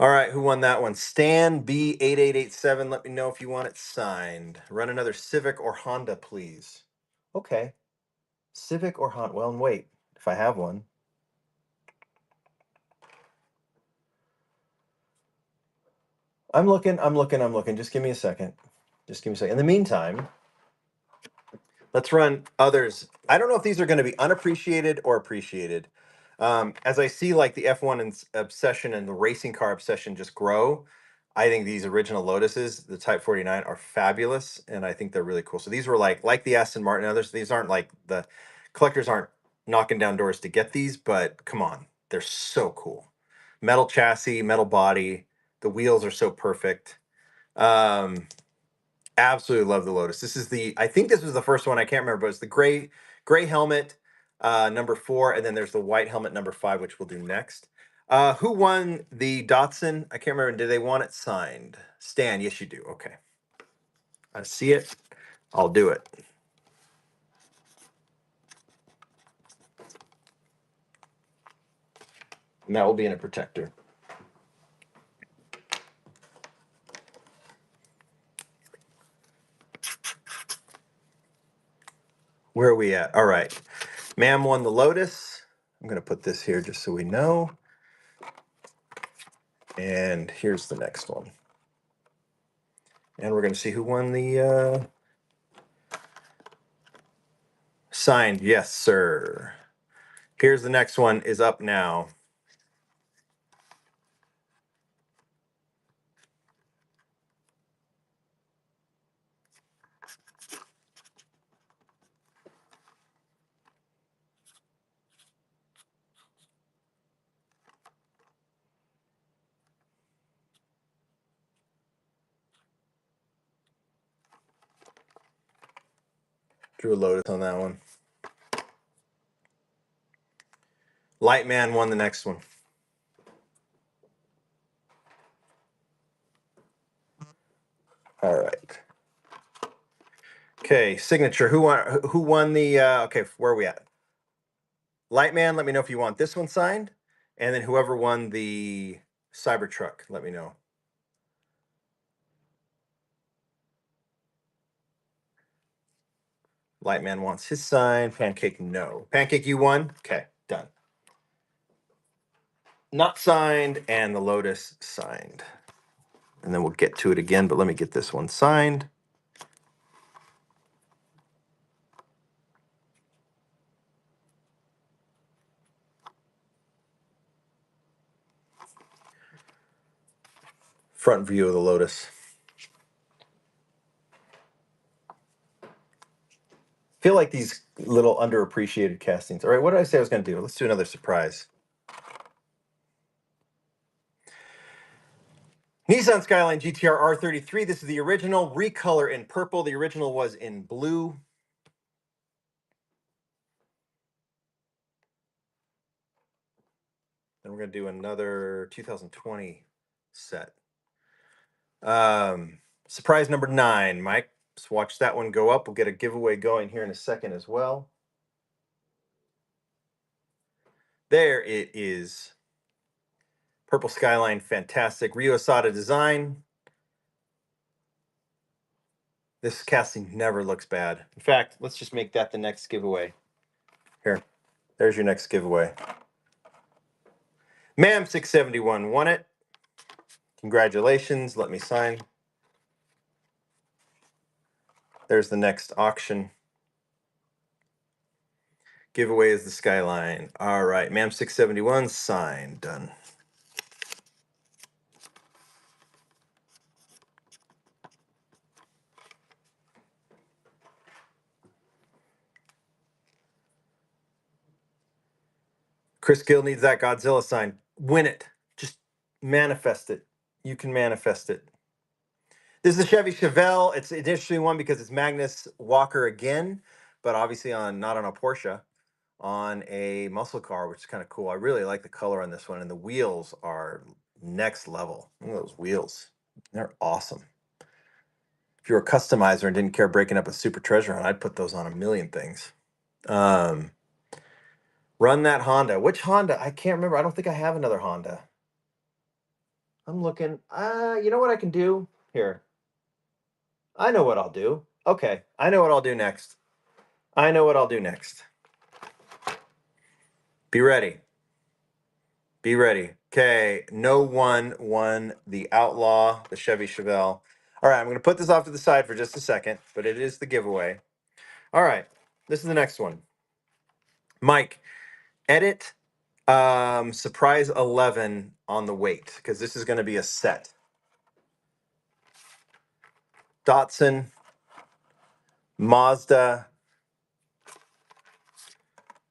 All right, who won that one? Stan B8887. Let me know if you want it signed. Run another Civic or Honda, please. Okay. Civic or Honda. Well, and wait, if I have one. I'm looking. Just give me a second. Just give me a second. In the meantime, let's run others. I don't know if these are going to be unappreciated or appreciated. As I see like the F1 obsession and the racing car obsession just grow, I think these original Lotuses, the Type 49, are fabulous, and I think they're really cool. So these were like the Aston Martin and others. These aren't like the collectors aren't knocking down doors to get these, but come on, they're so cool. Metal chassis, metal body, the wheels are so perfect. Um, Absolutely love the Lotus. I think this was the first one. I can't remember, but it's the gray helmet, number 4, and then there's the white helmet number 5, which we'll do next. Who won the Datsun? I can't remember. Did they want it signed? Stan, yes, you do. Okay. I see it. I'll do it. And that will be in a protector. Where are we at? All right. Ma'am won the Lotus. I'm going to put this here just so we know. And here's the next one. And we're going to see who won the signed. Yes, sir. Here's the next one is up now. Drew a Lotus on that one. Lightman won the next one. All right. Okay, signature. Who won the okay, where are we at? Lightman, let me know if you want this one signed. And then whoever won the Cybertruck, let me know. Lightman wants his signed. Pancake, no. Pancake, you won? Okay, done. Not signed, and the Lotus signed. And then we'll get to it again, but let me get this one signed. Front view of the Lotus. Feel like these little underappreciated castings. All right, what did I say I was going to do? Let's do another surprise. Nissan Skyline GTR R33. This is the original. Recolor in purple. The original was in blue. Then we're going to do another 2020 set. Surprise number 9, Mike. Let's watch that one go up. We'll get a giveaway going here in a second as well. There it is. Purple Skyline, fantastic. Rio Asada design. This casting never looks bad. In fact, let's just make that the next giveaway. Here, there's your next giveaway. Ma'am 671 won it. Congratulations. Let me sign. There's the next auction. Giveaway is the Skyline. All right, Ma'am 671 signed. Done. Chris Gill needs that Godzilla sign. Win it. Just manifest it. You can manifest it. This is a Chevy Chevelle. It's an interesting one because it's Magnus Walker again, but obviously not on a Porsche, on a muscle car, which is kind of cool. I really like the color on this one, and the wheels are next level. Look at those wheels. They're awesome. If you were a customizer and didn't care breaking up a Super Treasure hunt, I'd put those on a million things. Run that Honda. Which Honda? I can't remember. I don't think I have another Honda. I'm looking. You know what I can do? Here. I know what I'll do. Okay. I know what I'll do next. I know what I'll do next. Be ready. Be ready. Okay. No one won the Outlaw, the Chevy Chevelle. All right. I'm going to put this off to the side for just a second, but it is the giveaway. All right. This is the next one. Mike, edit surprise 11 on the weight because this is going to be a set. Datsun, Mazda,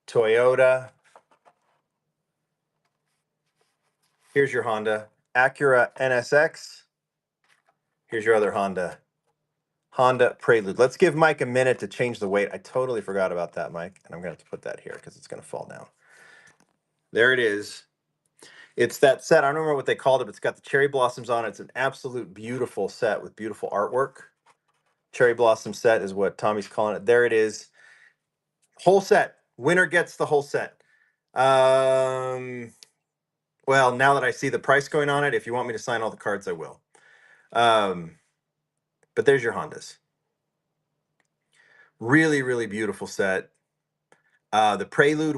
Toyota. Here's your Honda. Acura NSX. Here's your other Honda. Honda Prelude. Let's give Mike a minute to change the weight. I totally forgot about that, Mike. And I'm going to have to put that here because it's going to fall down. There it is. It's that set. I don't remember what they called it, but it's got the cherry blossoms on it. It's an absolute beautiful set with beautiful artwork. Cherry blossom set is what Tommy's calling it. There it is. Whole set. Winner gets the whole set. Well, now that I see the price going on it, if you want me to sign all the cards, I will. But there's your Hondas. Really, really beautiful set. The Prelude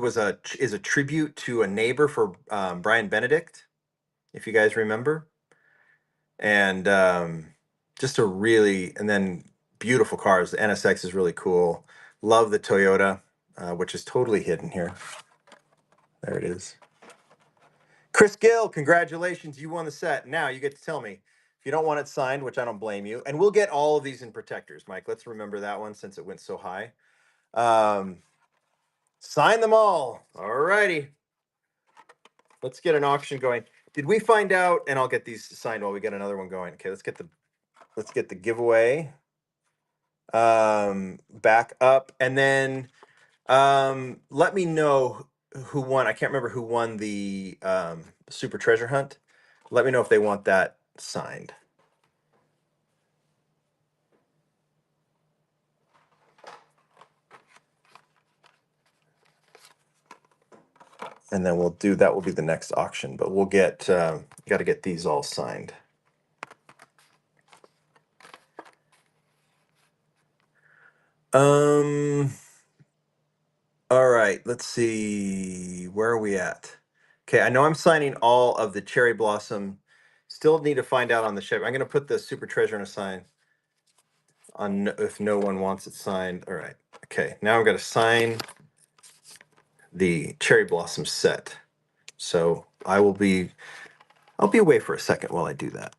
is a tribute to a neighbor for Brian Benedict, if you guys remember. And just and then beautiful cars. The NSX is really cool. Love the Toyota, which is totally hidden here. There it is. Chris Gill, congratulations. You won the set. Now you get to tell me if you don't want it signed, which I don't blame you. And we'll get all of these in protectors, Mike. Let's remember that one since it went so high. Sign them all. All righty. Let's get an auction going. Did we find out? And I'll get these signed while we get another one going. Okay, let's get the giveaway. back up, and then let me know who won. I can't remember who won the Super Treasure Hunt. Let me know if they want that signed. And then we'll do that. Will be the next auction, but we'll get got to get these all signed. All right, let's see. Where are we at? Okay, I know I'm signing all of the cherry blossom. Still need to find out on the Chevy. I'm going to put the Super Treasure in a sign on if no one wants it signed. All right. Okay, now I'm going to sign the cherry blossom set. So I'll be away for a second while I do that.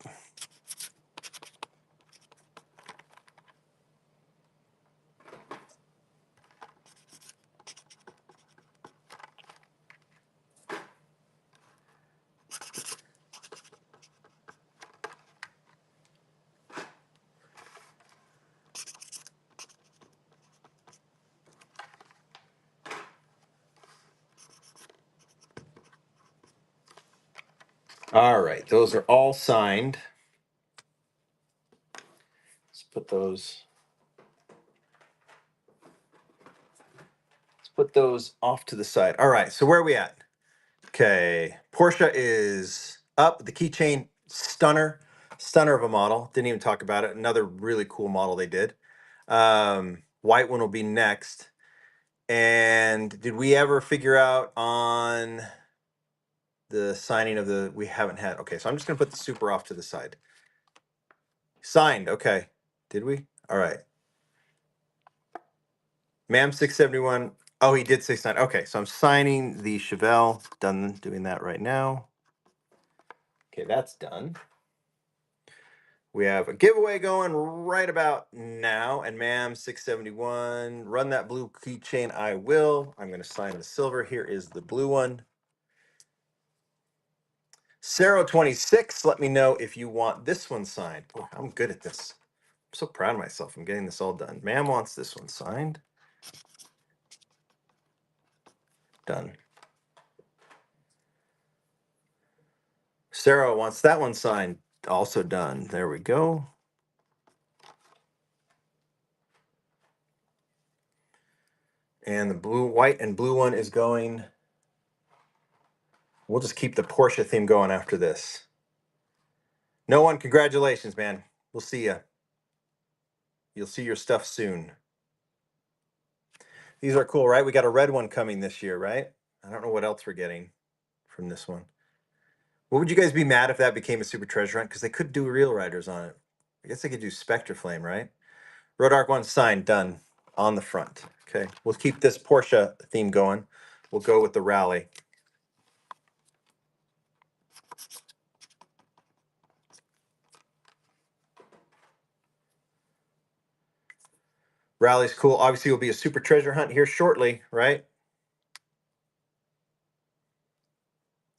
All right, those are all signed. Let's put those off to the side. All right, so where are we at? Okay, Porsche is up. The Keychain, stunner of a model. Didn't even talk about it. Another really cool model they did. White one will be next. And did we ever figure out on the signing of the? We haven't had. Okay, so I'm just gonna put the Super off to the side. Signed. Okay, did we? All right. Ma'am 671. Oh, he did say sign. Okay, so I'm signing the Chevelle. Done doing that right now. Okay, that's done. We have a giveaway going right about now. And ma'am 671, run that blue keychain. I will. I'm going to sign the silver. Here is the blue one. Sarah 26, let me know if you want this one signed. Oh, I'm good at this. I'm so proud of myself. I'm getting this all done. Ma'am wants this one signed. Done. Sarah wants that one signed. Also done. There we go. And the blue, white, and blue one is going. We'll just keep the Porsche theme going after this. No one, congratulations, man. We'll see you. You'll see your stuff soon. These are cool, right? We got a red one coming this year, right? I don't know what else we're getting from this one. What would you guys be mad if that became a Super Treasure Hunt? Because they could do real riders on it. I guess they could do Spectre Flame, right? Road Arc 1 sign done on the front. Okay, we'll keep this Porsche theme going. We'll go with the Rally. Rally's cool. Obviously, will be a Super Treasure Hunt here shortly, right?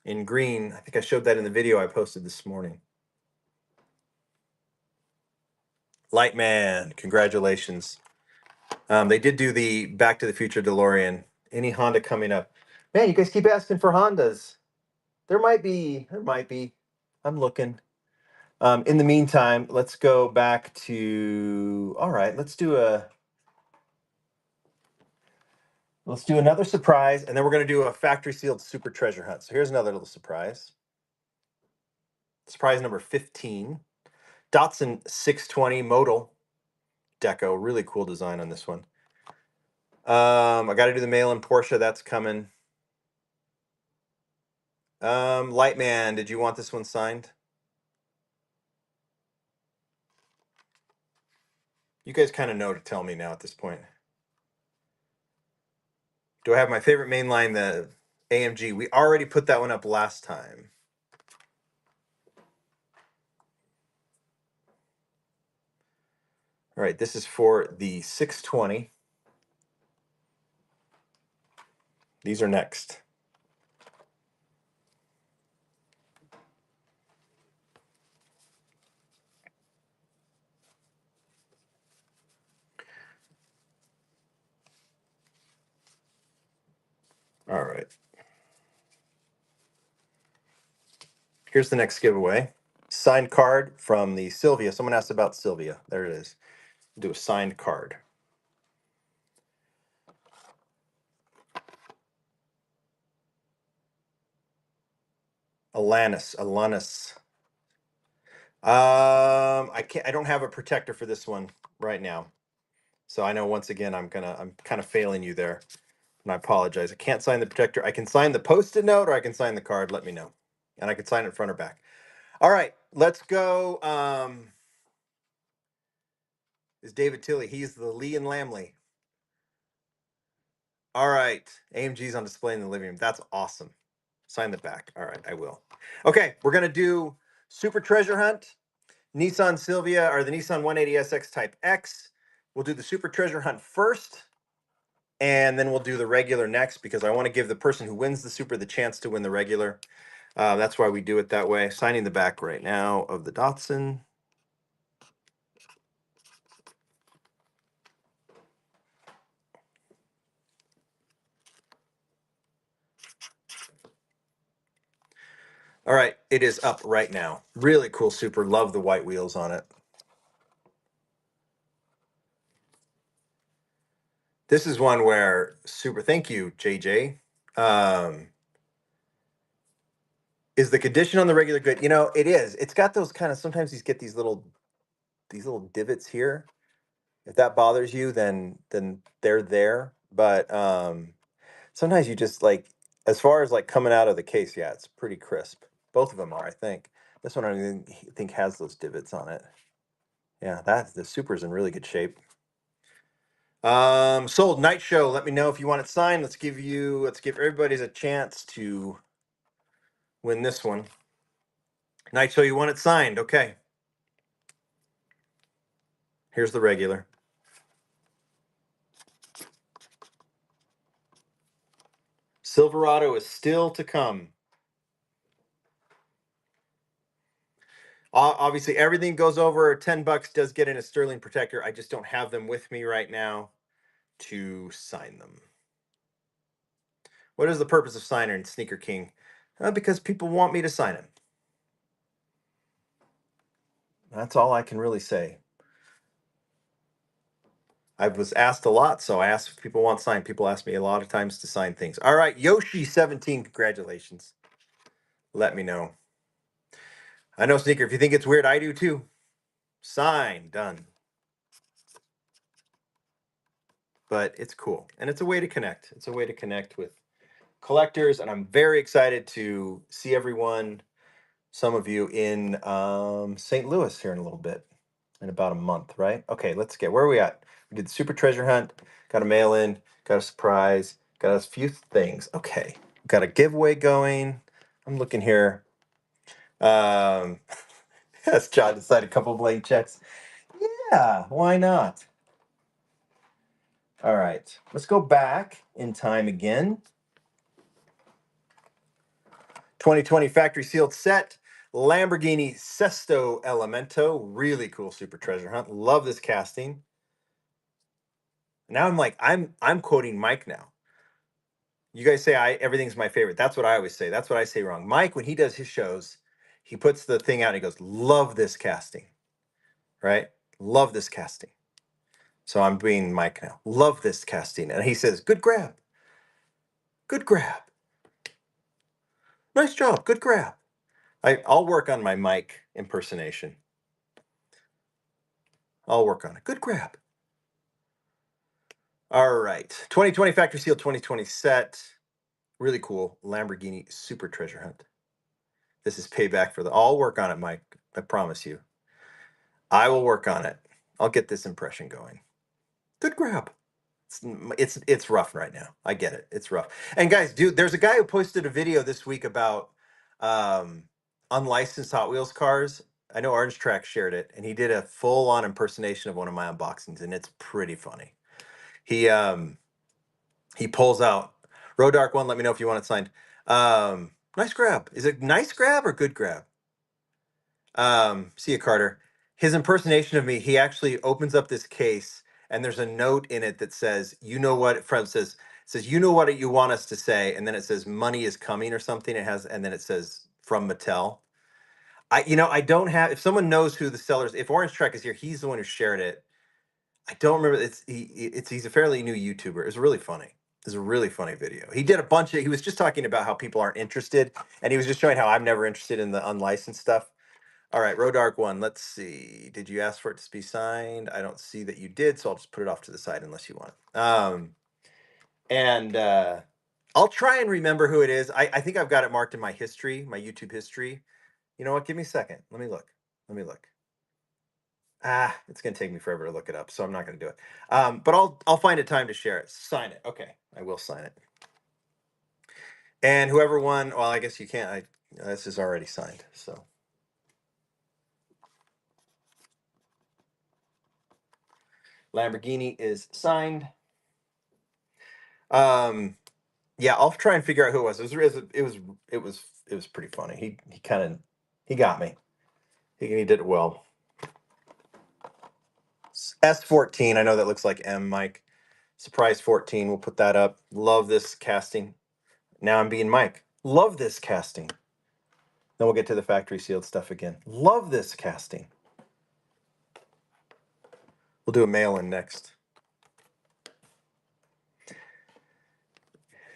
In green. I think I showed that in the video I posted this morning. Lightman, congratulations. They did do the Back to the Future DeLorean. Any Honda coming up? Man, you guys keep asking for Hondas. There might be. There might be. I'm looking. In the meantime, let's go back to. All right, let's do another surprise, and then we're going to do a factory sealed Super Treasure Hunt. So here's another little surprise. Surprise number 15. Datsun 620 modal deco. Really cool design on this one. I got to do the mail-in Porsche. That's coming. Lightman, did you want this one signed? You guys kind of know to tell me now at this point. Do I have my favorite mainline, the AMG? We already put that one up last time. All right, this is for the 620. These are next. right. Here's the next giveaway. Signed card from the Sylvia. Someone asked about Sylvia. There it is. Do a signed card. Alanis. I don't have a protector for this one right now. So I know once again I'm kind of failing you there. And I apologize. I can't sign the protector. I can sign the post-it note or I can sign the card. Let me know. And I can sign it front or back. All right, let's go. Is David Tilley. He's the Lee and Lamley. All right. AMG's on display in the living room. That's awesome. Sign the back. All right, I will. Okay, we're gonna do Super Treasure Hunt, Nissan Silvia, or the Nissan 180SX Type X. We'll do the Super Treasure Hunt first, and then we'll do the regular next because I want to give the person who wins the Super the chance to win the regular. That's why we do it that way. Signing the back right now of the Datsun. All right, it is up right now. Really cool Super. Love the white wheels on it. This is one where Super. Thank you, JJ. Is the condition on the regular good? You know, it is. It's got those kind of. Sometimes you get these little divots here. If that bothers you, then they're there. But sometimes you just like, as far as like coming out of the case, yeah, it's pretty crisp. Both of them are, I think. This one I don't even think has those divots on it. Yeah, the Super's in really good shape. Sold Night Show. Let me know if you want it signed. Let's give everybody's a chance to win this one. Night Show, you want it signed? Okay. Here's the regular. Silverado is still to come. Obviously, everything goes over $10 does get in a sterling protector. I just don't have them with me right now to sign them. What is the purpose of signer and Sneaker King? Because people want me to sign them. That's all I can really say. I was asked a lot, so I asked if people want signed. People ask me a lot of times to sign things. All right, Yoshi17, congratulations. Let me know. I know, Sneaker, if you think it's weird, I do too. Sign, done. But it's cool, and it's a way to connect. It's a way to connect with collectors, and I'm very excited to see everyone, some of you, in St. Louis here in a little bit, in about a month, right? Okay, let's get, where are we at? We did the Super Treasure Hunt, got a mail in, got a surprise, got a few things. Okay, got a giveaway going. I'm looking here. Yes, John decided a couple blank checks. Yeah, why not? All right, let's go back in time again. 2020 factory sealed set, Lamborghini Sesto Elemento. Really cool Super Treasure Hunt. Love this casting. Now I'm like, I'm quoting Mike now. You guys say everything's my favorite. That's what I always say. That's what I say wrong. Mike, when he does his shows, he puts the thing out and he goes, love this casting. Right? Love this casting. So I'm being Mike now. Love this casting. And he says, good grab. Good grab. Nice job. Good grab. I'll work on my Mike impersonation. I'll work on it. Good grab. All right. 2020 factory seal, 2020 set. Really cool Lamborghini Super Treasure Hunt. This is payback for I'll work on it, Mike. I promise you. I will work on it. I'll get this impression going. Good grab. It's rough right now. I get it. It's rough. And guys, dude, there's a guy who posted a video this week about unlicensed Hot Wheels cars. I know Orange Track shared it, and he did a full-on impersonation of one of my unboxings, and it's pretty funny. He pulls out Road Dark One. Let me know if you want it signed. Nice grab. Is it nice grab or good grab? See you, Carter. His impersonation of me, he actually opens up this case and there's a note in it that says, you know what? Fred says, says, you know what you want us to say, and then it says money is coming or something. It has, and then it says from Mattel. I don't have. If someone knows who the sellers, if Orange Trek is here, he's the one who shared it. I don't remember. He's a fairly new YouTuber. It's really funny. It's a really funny video. He did a bunch of. He was just talking about how people aren't interested, and he was just showing how I'm never interested in the unlicensed stuff. All right, Road Dark one. Let's see. Did you ask for it to be signed? I don't see that you did, so I'll just put it off to the side unless you want it. And I'll try and remember who it is. I think I've got it marked in my history, my YouTube history. You know what? Give me a second. Let me look. Let me look. It's gonna take me forever to look it up, so I'm not gonna do it. But I'll find a time to share it. Sign it. Okay, I will sign it. And whoever won, well, I guess you can't. This is already signed, so. Lamborghini is signed. Yeah, I'll try and figure out who it was. It was pretty funny. He got me. He did it well. S14. I know that looks like M, Mike. Surprise 14. We'll put that up. Love this casting. Now I'm being Mike. Love this casting. Then we'll get to the factory sealed stuff again. Love this casting. We'll do a mail-in next.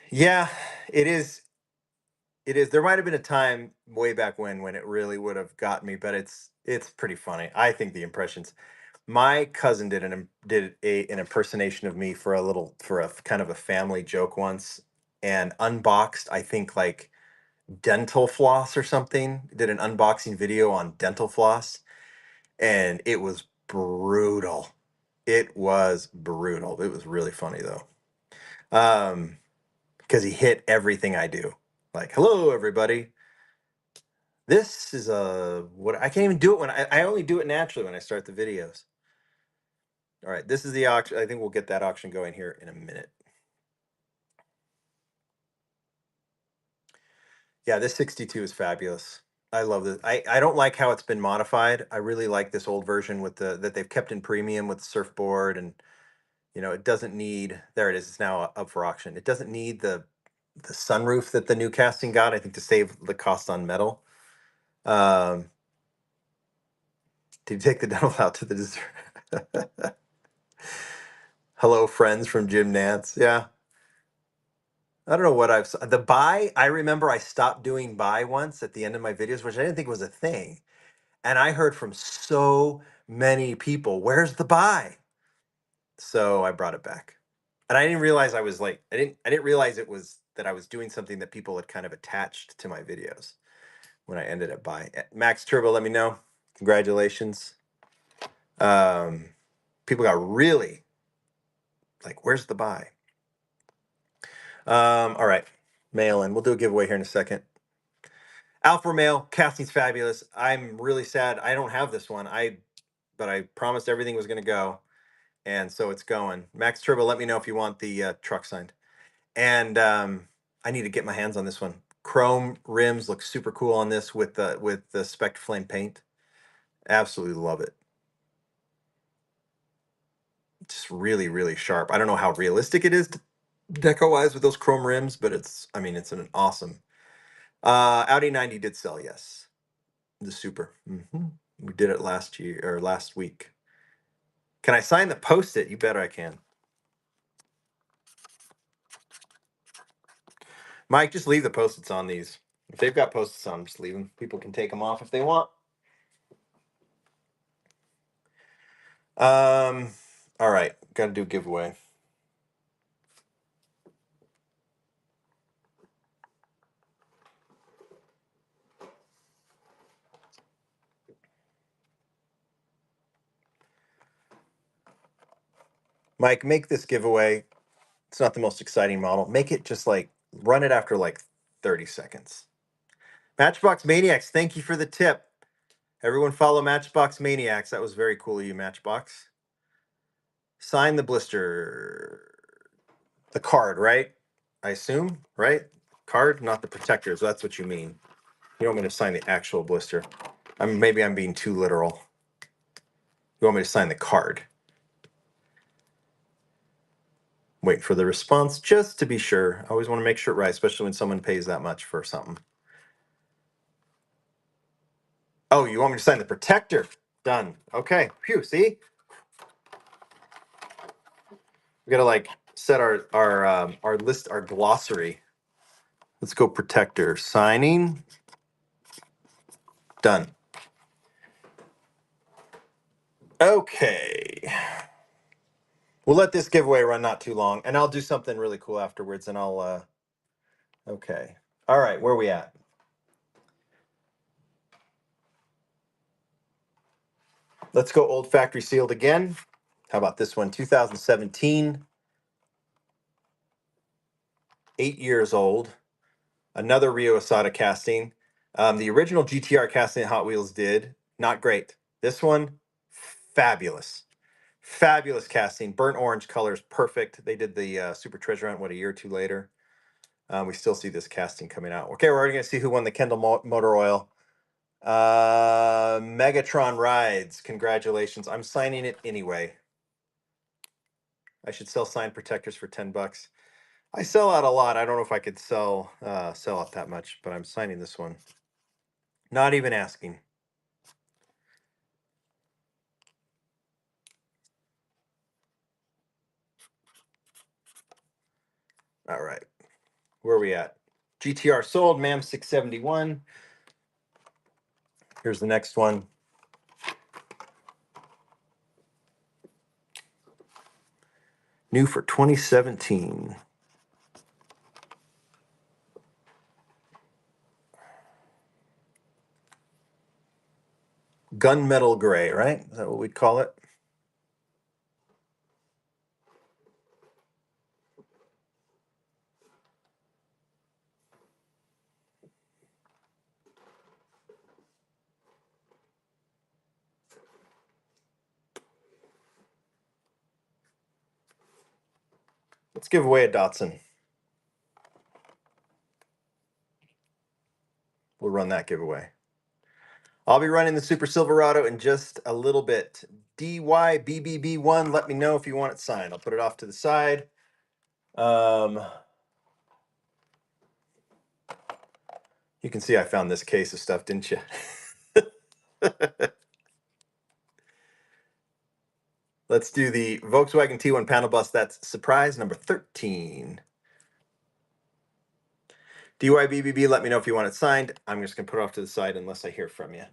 Yeah, it is. It is. There might have been a time way back when it really would have got me, but it's pretty funny. I think the impressions. My cousin did an impersonation of me for a kind of a family joke once, and unboxed, I think, like dental floss or something. Did an unboxing video on dental floss, and it was brutal. It was brutal. It was really funny though. Because he hit everything I do. Like, hello everybody. This is what I can't even do it when I only do it naturally when I start the videos. All right, this is the auction. I think we'll get that auction going here in a minute. Yeah, this 62 is fabulous. I love this. I don't like how it's been modified. I really like this old version with that they've kept in premium with the surfboard, and it doesn't need, there it is. It's now up for auction. It doesn't need the sunroof that the new casting got, I think, to save the cost on metal. Did you take the devil out to the dessert? Hello, friends from Jim Nance. Yeah. I don't know what the buy. I remember I stopped doing buy once at the end of my videos, which I didn't think was a thing. And I heard from so many people, where's the buy? So I brought it back. And I didn't realize I didn't realize it was that I was doing something that people had kind of attached to my videos when I ended up buy. Max Turbo, let me know. Congratulations. People got really like, where's the buy? All right. Mail in. We'll do a giveaway here in a second. Alpha Mail, casting's fabulous. I'm really sad I don't have this one. But I promised everything was going to go, and so it's going. Max Turbo, let me know if you want the truck signed. And I need to get my hands on this one. Chrome rims look super cool on this with the Spect Flame paint. Absolutely love it. Just really, really sharp. I don't know how realistic it is deco wise with those chrome rims, but it's an awesome. Audi 90 did sell, yes. The Super. We did it last year or last week. Can I sign the Post-it? You bet I can. Mike, just leave the Post-its on these. If they've got Post-its on, just leave them. People can take them off if they want. All right, got to do a giveaway. Mike, make this giveaway. It's not the most exciting model. Make it just like run it after like 30 seconds. Matchbox Maniacs, thank you for the tip. Everyone follow Matchbox Maniacs. That was very cool of you, Matchbox. Sign the blister. The card, right? I assume, right? Card, not the protectors. That's what you mean. You want me to sign the actual blister. Maybe I'm being too literal. You want me to sign the card. Wait for the response just to be sure. I always want to make sure it right, especially when someone pays that much for something. Oh, you want me to sign the protector? Done. Okay. Phew, see? We gotta like set our list, our glossary. Let's go protector. Signing. Done. Okay. We'll let this giveaway run not too long, and I'll do something really cool afterwards, and I'll okay. All right, where are we at? Let's go old factory sealed again. How about this one? 2017, 8 years old. Another Rio Asada casting. The original GTR casting Hot Wheels did not great. This one, fabulous, fabulous casting. Burnt orange colors, perfect. They did the Super Treasure Hunt a year or two later. We still see this casting coming out. Okay, we're already gonna see who won the Kendall Motor Oil. Megatron Rides. Congratulations. I'm signing it anyway. I should sell sign protectors for $10. I sell out a lot. I don't know if I could sell out that much, but I'm signing this one. Not even asking. All right. Where are we at? GTR sold, MAM 671. Here's the next one. New for 2017. Gunmetal gray, right? Is that what we'd call it? Let's give away a Datsun. We'll run that giveaway. I'll be running the Super Silverado in just a little bit. DYBBB1, let me know if you want it signed. I'll put it off to the side. You can see I found this case of stuff, didn't you? Let's do the Volkswagen T1 panel bus. That's surprise number 13. DYBBB, let me know if you want it signed. I'm just going to put it off to the side unless I hear from you.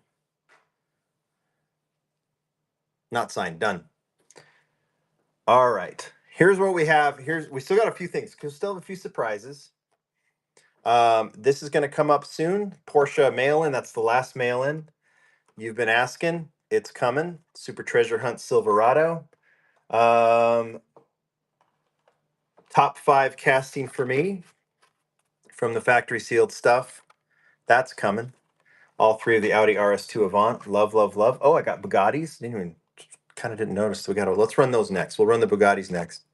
Not signed. Done. All right. Here's what we have. We still got a few things. We still have a few surprises. This is going to come up soon. Porsche mail-in. That's the last mail-in. You've been asking. It's coming. Super Treasure Hunt Silverado. Top 5 casting for me from the factory sealed stuff. That's coming. All 3 of the Audi RS2 Avant. Love, love, love. Oh, I got Bugattis. Didn't notice. So let's run those next. We'll run the Bugattis next.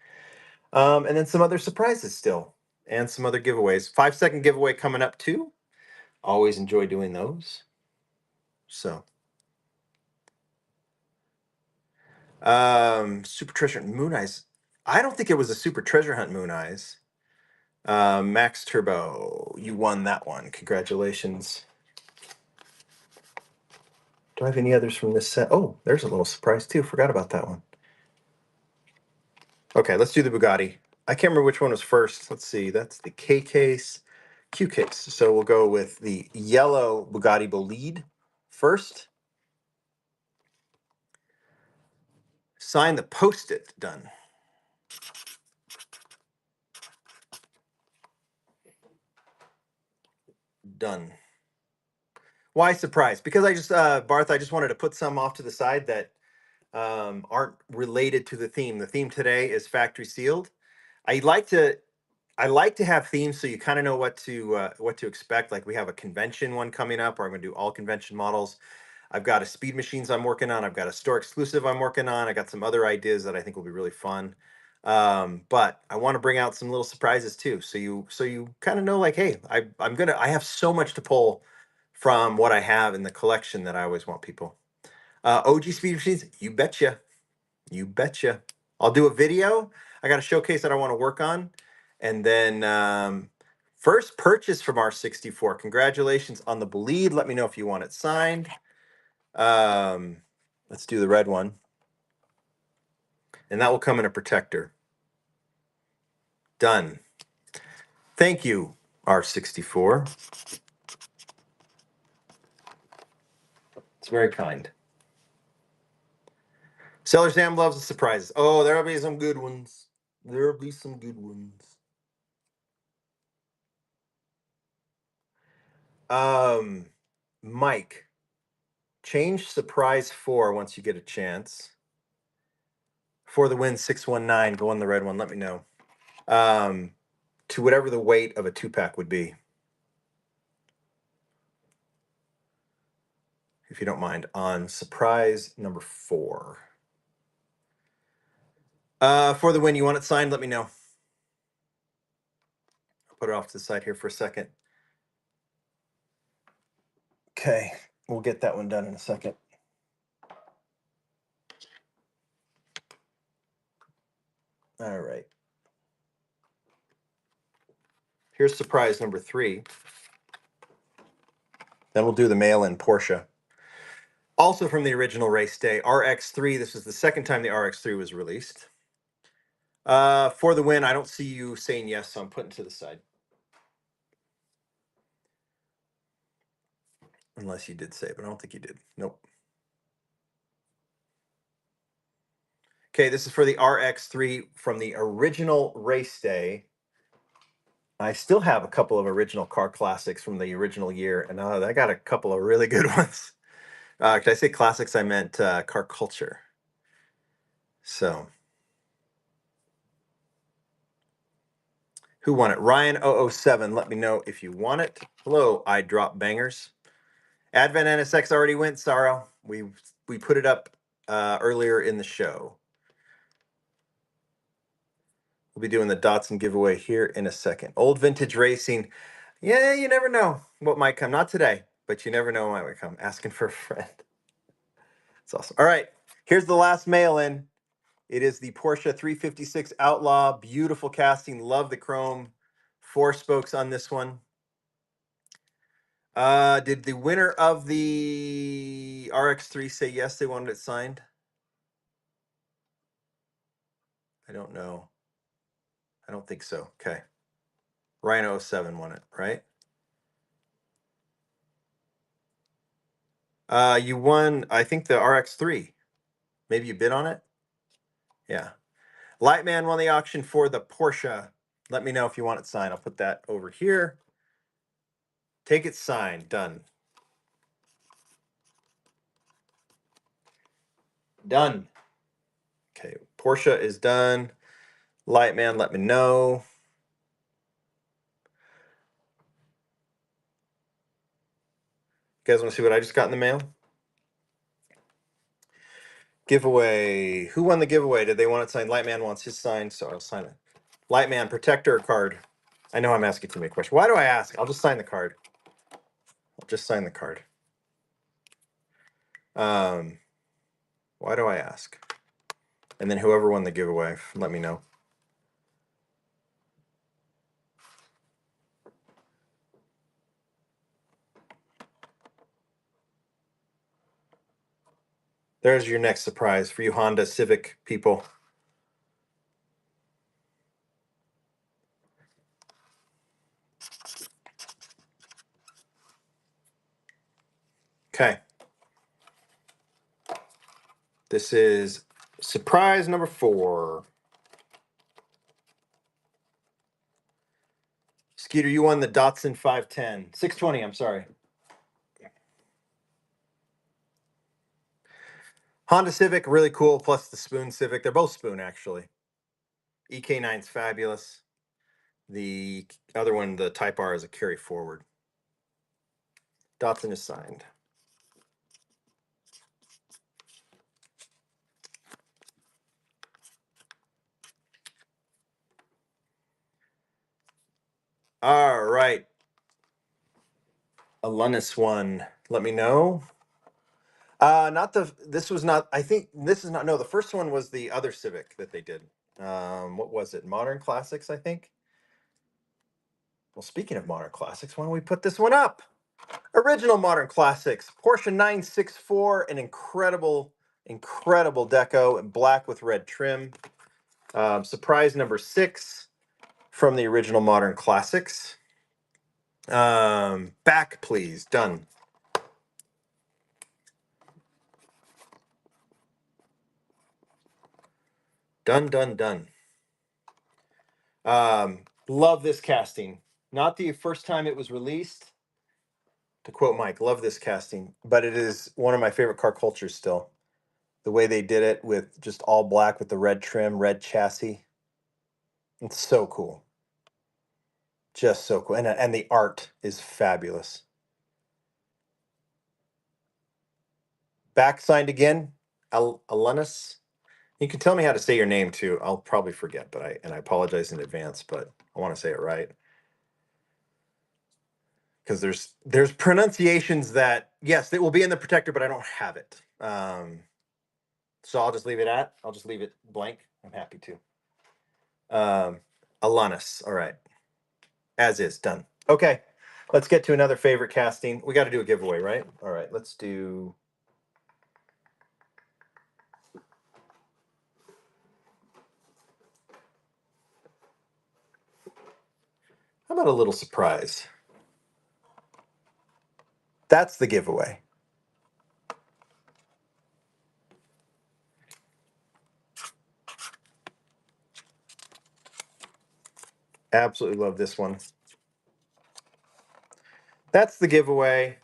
And then some other surprises still. And some other giveaways. 5-second giveaway coming up too. Always enjoy doing those. So. Super Treasure Hunt Moon Eyes. I don't think it was a Super Treasure Hunt Moon Eyes. Max Turbo. You won that one. Congratulations. Do I have any others from this set? Oh, there's a little surprise too. Forgot about that one. Okay, let's do the Bugatti. I can't remember which one was first. Let's see. That's the K case, Q case. So we'll go with the yellow Bugatti Bolide first. Sign the post-it. Done. Done. Why surprise? Because I just, Barth, I just wanted to put some off to the side that aren't related to the theme. The theme today is factory sealed. I like to have themes so you kind of know what to expect. Like we have a convention one coming up, or I'm going to do all convention models. I've got a speed machines I'm working on. I've got a store exclusive I'm working on. I got some other ideas that I think will be really fun. But I want to bring out some little surprises too, so you kind of know, like, hey, I have so much to pull from what I have in the collection that I always want people. OG speed machines, you betcha, you betcha. I'll do a video. I got a showcase that I want to work on. And then first purchase from R64. Congratulations on the bleed. Let me know if you want it signed. Let's do the red one. And that will come in a protector. Done. Thank you, R64. It's very kind. Seller Sam loves the surprises. Oh, there'll be some good ones. There'll be some good ones. Mike, change surprise 4 once you get a chance. For the win 619, go on the red one. Let me know. To whatever the weight of a 2-pack would be. If you don't mind, on surprise number 4. For the win, you want it signed? Let me know. I'll put it off to the side here for a second. Okay, we'll get that one done in a second. All right. Here's surprise number 3. Then we'll do the mail-in Porsche. Also from the original race day, RX3. This is the second time the RX3 was released. For the win, I don't see you saying yes, so I'm putting it to the side. Unless you did say it, but I don't think you did. Nope. Okay, this is for the RX3 from the original race day. I still have a couple of original car classics from the original year, and I got a couple of really good ones. Did I say classics? I meant car culture. So, who won it? Ryan007. Let me know if you want it. Hello, I drop bangers. Advent NSX already went, Sorrow. We put it up earlier in the show. We'll be doing the Datsun giveaway here in a second. Old vintage racing. Yeah, you never know what might come. Not today, but you never know what might come. Asking for a friend. It's awesome. All right, here's the last mail-in. It is the Porsche 356 Outlaw. Beautiful casting. Love the chrome. 4 spokes on this one. Did the winner of the RX3 say yes, they wanted it signed? I don't know. I don't think so. Okay. Ryan07 won it, right? You won, I think, the RX3. Maybe you bid on it? Yeah. Lightman won the auction for the Porsche. Let me know if you want it signed. I'll put that over here. Take it signed. Done. Done. Okay, Porsche is done. Lightman, let me know. You guys want to see what I just got in the mail? Giveaway. Who won the giveaway? Did they want it signed? Lightman wants his signed, so I'll sign it. Lightman, protector card. I know I'm asking too many questions. Why do I ask? I'll just sign the card. I'll just sign the card. Why do I ask? And then whoever won the giveaway, let me know. There's your next surprise for you Honda Civic people. Okay. This is surprise number 4. Skeeter, you won the Datsun 510. 620, I'm sorry. Honda Civic, really cool, plus the Spoon Civic. They're both Spoon, actually. EK9's fabulous. The other one, the Type R, is a carry forward. Datsun is signed. All right. Alunus one. Let me know. Not the. This was not. I think this is not. No, the first one was the other Civic that they did. What was it? Modern Classics, I think. Well, speaking of modern classics, why don't we put this one up? Original modern classics. Porsche 964, an incredible, incredible deco in black with red trim. Surprise number 6 from the original modern classics. Back, please. Done. Done, done, done. Love this casting. Not the first time it was released. To quote Mike, love this casting, but it is one of my favorite car cultures still. The way they did it with just all black with the red trim, red chassis. It's so cool. Just so cool. And the art is fabulous. Back signed again, Alenus. You can tell me how to say your name too. I'll probably forget, but I apologize in advance, but I want to say it right. Because there's pronunciations that, yes, it will be in the protector, but I don't have it. So I'll just leave it blank. I'm happy to. Alanis. All right. As is. Done. Okay. Let's get to another favorite casting. We got to do a giveaway, right? All right. Let's do. How about a little surprise? That's the giveaway. Absolutely love this one. That's the giveaway.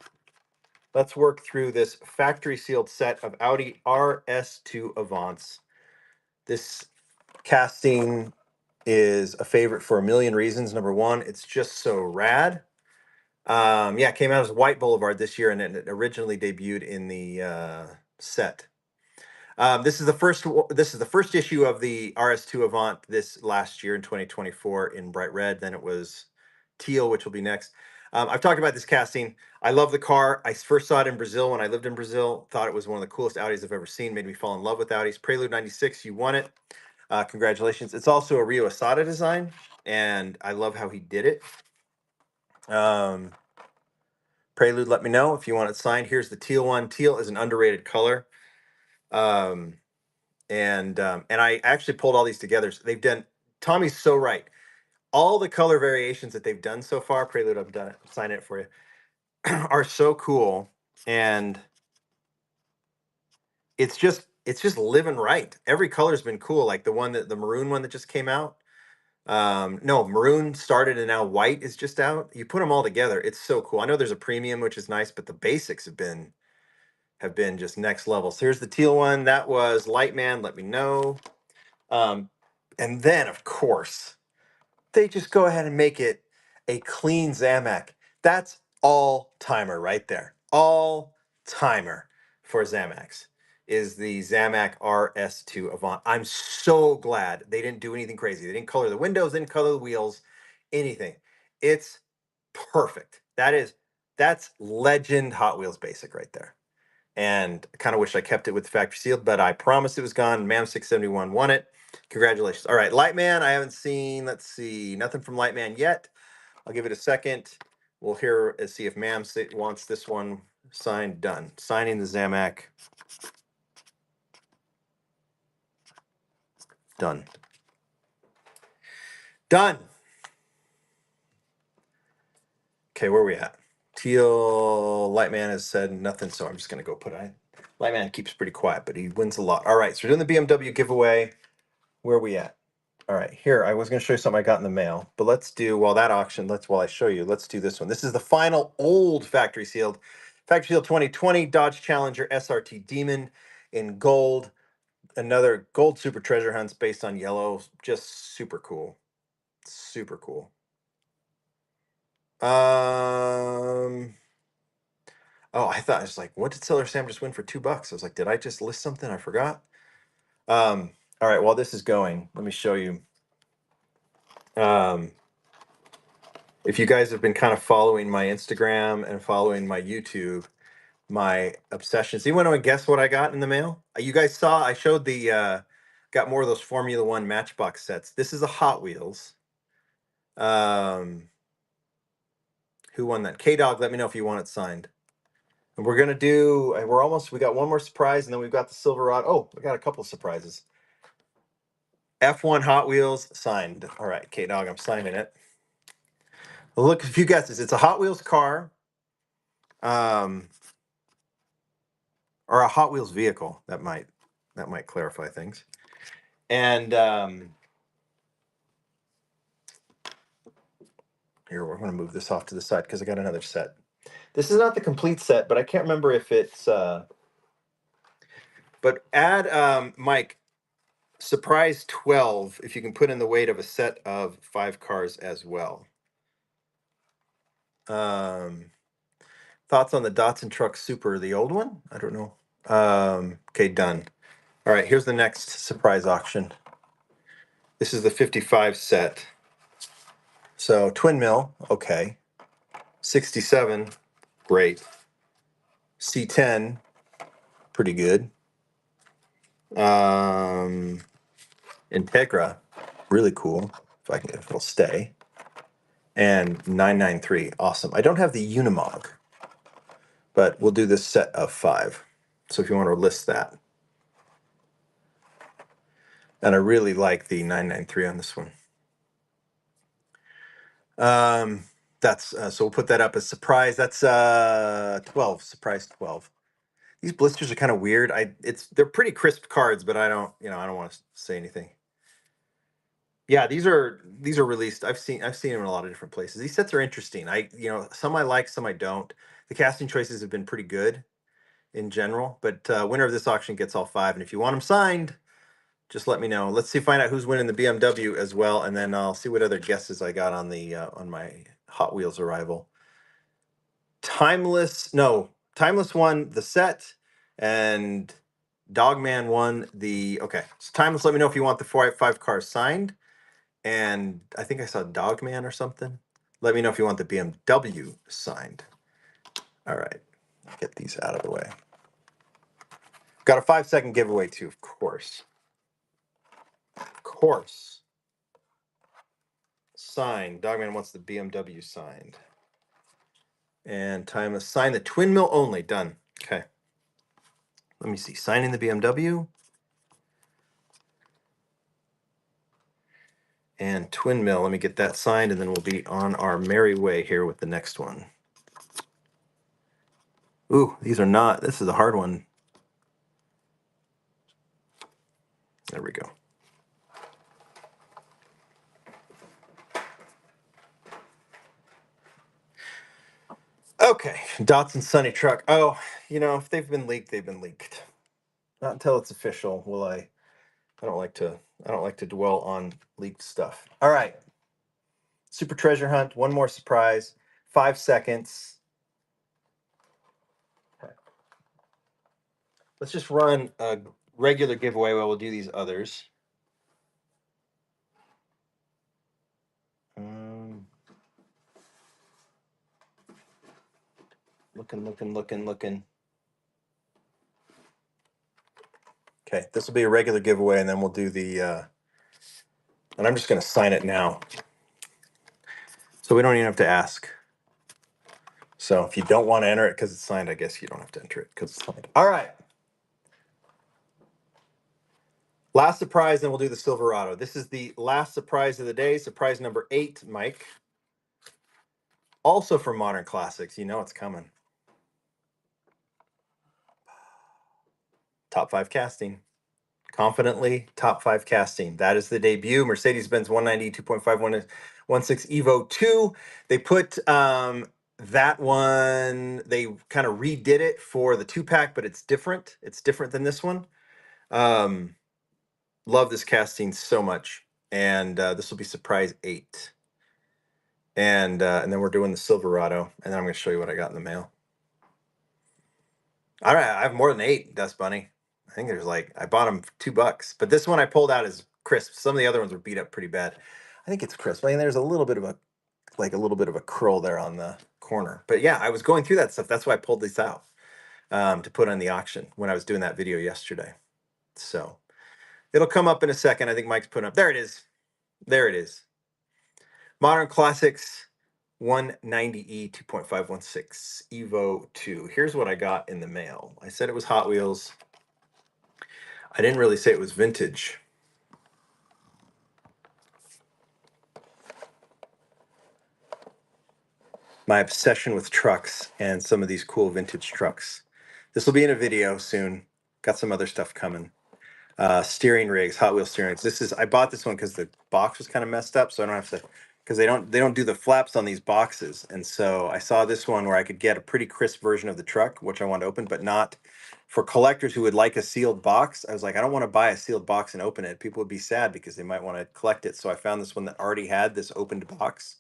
Let's work through this factory sealed set of Audi RS2 Avants. This casting is a favorite for a million reasons. Number one, it's just so rad. Yeah, it came out as White Boulevard this year, and it originally debuted in the set. This is the first issue of the RS2 Avant this last year in 2024 in bright red. Then it was teal, which will be next. I've talked about this casting. I love the car. I first saw it in Brazil when I lived in Brazil. Thought it was one of the coolest Audis I've ever seen. Made me fall in love with Audis. Prelude 96, you won it. Congratulations. It's also a Rio Asada design, and I love how he did it. Prelude, let me know if you want it signed. Here's the teal one. Teal is an underrated color. And I actually pulled all these together. So they've done. Tommy's so right. All the color variations that they've done so far, Prelude, I've done it. Sign it for you. Are so cool, and it's just living right. Every color's been cool. Like the maroon one that just came out. No, maroon started and now white is just out. You put them all together, it's so cool. I know there's a premium, which is nice, but the basics have been just next level. So here's the teal one. That was Lightman. Let me know. And then, of course, they just go ahead and make it a clean Zamac. That's all timer right there. All timer for Zamacs is the Zamac RS2 Avant. I'm so glad they didn't do anything crazy. They didn't color the windows, they didn't color the wheels, anything. It's perfect. That's legend Hot Wheels basic right there. And I kind of wish I kept it with the factory sealed, but I promised it was gone. Mam 671 won it. Congratulations. All right, Lightman, I haven't seen, let's see, nothing from Lightman yet. I'll give it a second. We'll hear and see if Mam wants this one signed. Done. Signing the Zamac. Done. Done. Okay, where are we at? Teal Lightman has said nothing, so I'm just going to go put it. Lightman keeps pretty quiet, but he wins a lot. All right, so we're doing the BMW giveaway. Where are we at? All right, here, I was going to show you something I got in the mail, but let's do, while I show you, let's do this one. This is the final old factory sealed 2020 Dodge Challenger SRT Demon in gold. Another gold super treasure hunts based on yellow. Just super cool. Super cool. Oh, I was like, what did Seller Sam just win for $2? I was like, did I just list something? I forgot. All right, while this is going, let me show you. If you guys have been kind of following my Instagram and following my YouTube, my obsessions. Anyone want to guess what I got in the mail? You guys saw I showed the got more of those Formula One Matchbox sets. This is a Hot Wheels. Who won that? K Dog, let me know if you want it signed. And we're gonna do. We got one more surprise, and then we've got the Silverado. Oh, we got a couple of surprises. F1 Hot Wheels signed. All right, K Dog, I'm signing it. Well, look, a few guesses. It's a Hot Wheels car, or a Hot Wheels vehicle. That might clarify things. And here, we're going to move this off to the side because I got another set. This is not the complete set, but I can't remember if it's. But add Mike, surprise 12 if you can put in the weight of a set of 5 cars as well. Thoughts on the Datsun Truck Super, the old one? I don't know. Okay, done. All right, here's the next surprise auction. This is the 55 set. So twin mill, okay. 67, great. C10, pretty good. Integra, really cool. If it'll stay. And 993, awesome. I don't have the Unimog, but we'll do this set of 5. So if you want to list that. And I really like the 993 on this one. That's so we'll put that up as surprise. That's 12, surprise 12. These blisters are kind of weird. They're pretty crisp cards, but I don't want to say anything. Yeah, these are released. I've seen them in a lot of different places. These sets are interesting. Some I like, some I don't. The casting choices have been pretty good in general, but winner of this auction gets all 5. And if you want them signed, just let me know. Let's find out who's winning the BMW as well, and then I'll see what other guesses I got on the on my Hot Wheels arrival. Timeless won the set, and Dogman won the. Okay, so Timeless, let me know if you want the 5 cars signed, and I think I saw Dogman or something. Let me know if you want the BMW signed. All right, get these out of the way. Got a 5-second giveaway too, of course. Of course. Signed. Dogman wants the BMW signed. And Timeless, sign the twin mill only. Done. Okay. Let me see. Signing the BMW. And twin mill. Let me get that signed, and then we'll be on our merry way here with the next one. Ooh, these are not. This is a hard one. There we go. Okay, Datsun Sunny Truck. Oh, if they've been leaked, they've been leaked. Not until it's official will I. I don't like to dwell on leaked stuff. All right. Super treasure hunt. One more surprise. 5 seconds. Okay. Let's just run a regular giveaway while we'll do these others. Looking. Okay, this will be a regular giveaway, and then we'll do the, and I'm just going to sign it now. So we don't even have to ask. So if you don't want to enter it because it's signed, I guess you don't have to enter it because it's signed. All right. Last surprise, then we'll do the Silverado. This is the last surprise of the day. Surprise number 8, Mike. Also from Modern Classics. You know it's coming. Top 5 casting. Confidently, top 5 casting. That is the debut. Mercedes-Benz 190 2.5 1.6 Evo 2. They put that one, they kind of redid it for the 2-pack, but it's different. It's different than this one. Love this casting so much. And this will be surprise 8. And then we're doing the Silverado. And then I'm going to show you what I got in the mail. All right, I have more than 8, Dust Bunny. I think there's I bought them for $2, but this one I pulled out is crisp. Some of the other ones were beat up pretty bad. I think it's crisp. I mean, there's a little bit of a curl there on the corner. But yeah, I was going through that stuff. That's why I pulled these out. to put on the auction when I was doing that video yesterday. So it'll come up in a second. I think Mike's putting up. There it is. There it is. Modern Classics 190E 2.516 Evo 2. Here's what I got in the mail. I said it was Hot Wheels. I didn't really say it was vintage. My obsession with trucks and some of these cool vintage trucks. This will be in a video soon. Got some other stuff coming. Steering rigs, Hot Wheel steering rigs. I bought this one because the box was kind of messed up, so I don't have to, because they don't do the flaps on these boxes. And so I saw this one where I could get a pretty crisp version of the truck, which I want to open, but not for collectors who would like a sealed box. I was like, I don't want to buy a sealed box and open it. People would be sad because they might want to collect it. So I found this one that already had this opened box,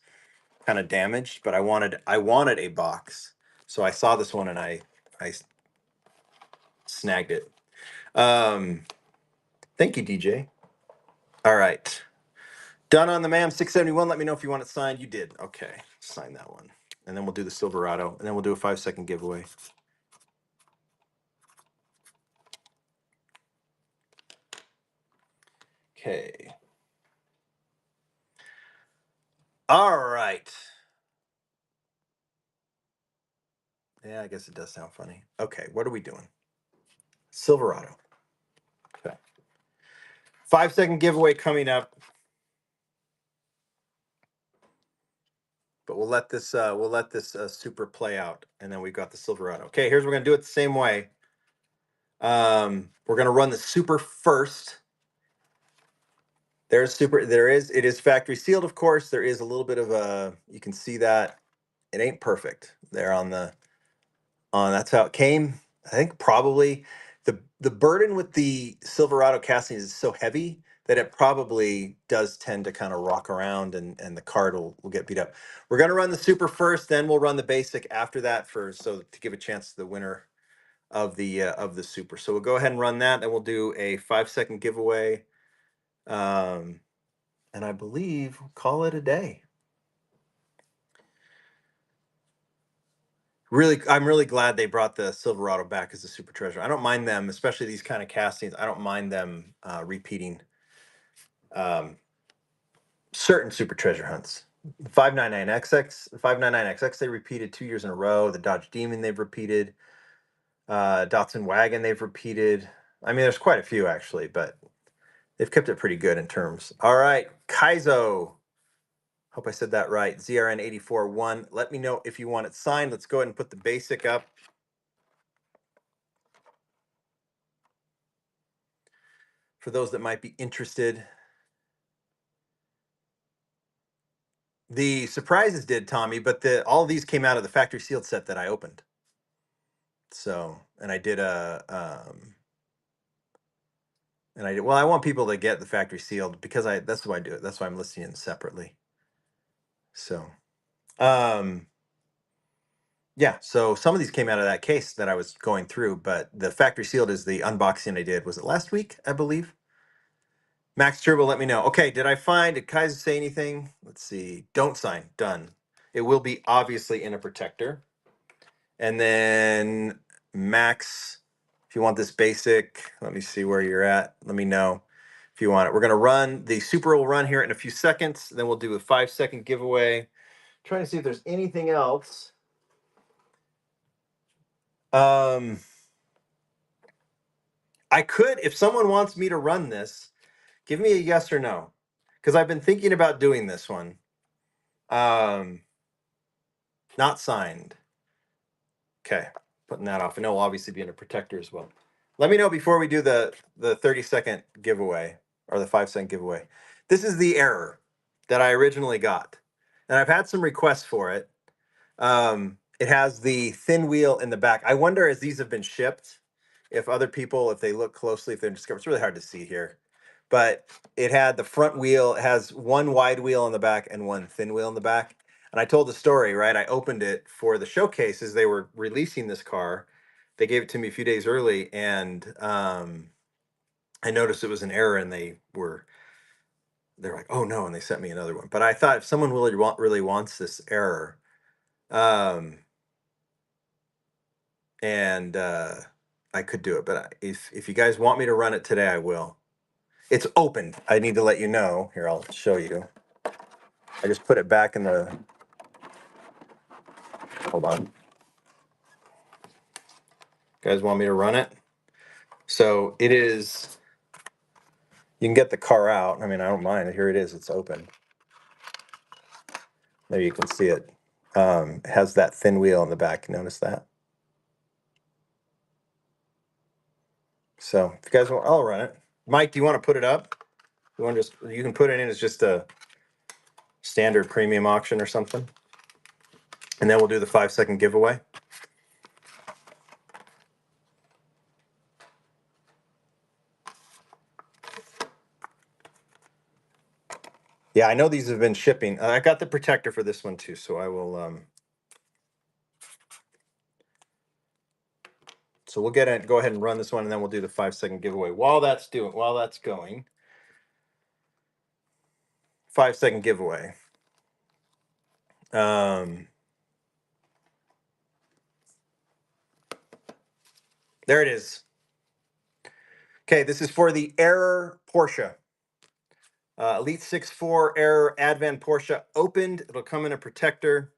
kind of damaged, but I wanted a box. So I saw this one and I snagged it. Thank you, DJ. All right. Done on the MAM 671. Let me know if you want it signed. You did. Okay. Sign that one. And then we'll do the Silverado. And then we'll do a 5-second giveaway. Okay. All right. Yeah, I guess it does sound funny. Okay. What are we doing? Silverado. Okay. 5-second giveaway coming up. But we'll let this super play out, and then we've got the Silverado. Okay, here's we're gonna do it the same way. We're gonna run the super first. There's super. It is factory sealed, of course. There is a little bit of a. You can see that it ain't perfect there on the. That's how it came. I think probably the burden with the Silverado castings is so heavy that it probably does tend to kind of rock around and the card will get beat up. We're going to run the super first, then we'll run the basic after that so to give a chance to the winner of the super. So we'll go ahead and run that, and we'll do a 5-second giveaway. And I believe we'll call it a day. I'm really glad they brought the Silverado back as a super treasure. I don't mind them, especially these kind of castings. I don't mind them repeating certain super treasure hunts. 599XX, 599XX, they repeated 2 years in a row. The Dodge Demon, they've repeated. Datsun Wagon, they've repeated. I mean, there's quite a few actually, but they've kept it pretty good in terms. All right, Kaizo. Hope I said that right. ZRN 84-1. Let me know if you want it signed. Let's go ahead and put the basic up. For those that might be interested. The surprises did, Tommy, but all these came out of the factory sealed set that I opened. So, and I did well, I want people to get the factory sealed because that's why I do it. That's why I'm listing them separately. So, yeah, so some of these came out of that case that I was going through, but the factory sealed is the unboxing I did. Was it last week, I believe? Max Turbo, let me know. Okay, did Kaiser say anything? Let's see. Don't sign. Done. It will be obviously in a protector. And then Max, if you want this basic, let me see where you're at. Let me know if you want it. We're going to run. The super will run here in a few seconds. Then we'll do a 5-second giveaway. Trying to see if there's anything else. I could, if someone wants me to run this, give me a yes or no. Because I've been thinking about doing this one. Not signed. Okay, putting that off. And it'll obviously be in a protector as well. Let me know before we do the 30-second giveaway or the 5-second giveaway. This is the error that I originally got. And I've had some requests for it. It has the thin wheel in the back. I wonder, as these have been shipped, if other people, if they look closely, if they're discovered, it's really hard to see here. But it had the front wheel, it has one wide wheel on the back and one thin wheel in the back. And I told the story, right? I opened it for the showcase as they were releasing this car. They gave it to me a few days early, and I noticed it was an error, and they're like, "Oh no!" And they sent me another one. But I thought if someone really wants this error, and I could do it. But if you guys want me to run it today, I will. It's opened. I need to let you know. Here, I'll show you. I just put it back in the. Hold on. You guys want me to run it? So it is. You can get the car out. I mean, I don't mind. Here it is. It's open. There you can see it. It has that thin wheel in the back. Notice that? So if you guys want, I'll run it. Mike, do you want to put it up? You want to just, you can put it in as just a standard premium auction or something. And then we'll do the 5-second giveaway. Yeah, I know these have been shipping. I got the protector for this one too, so I will. So we'll get it. Go ahead and run this one, and then we'll do the 5-second giveaway. While that's going, 5-second giveaway. There it is. Okay, this is for the Error Porsche. Elite 6.4 Error Advan Porsche opened. It'll come in a protector.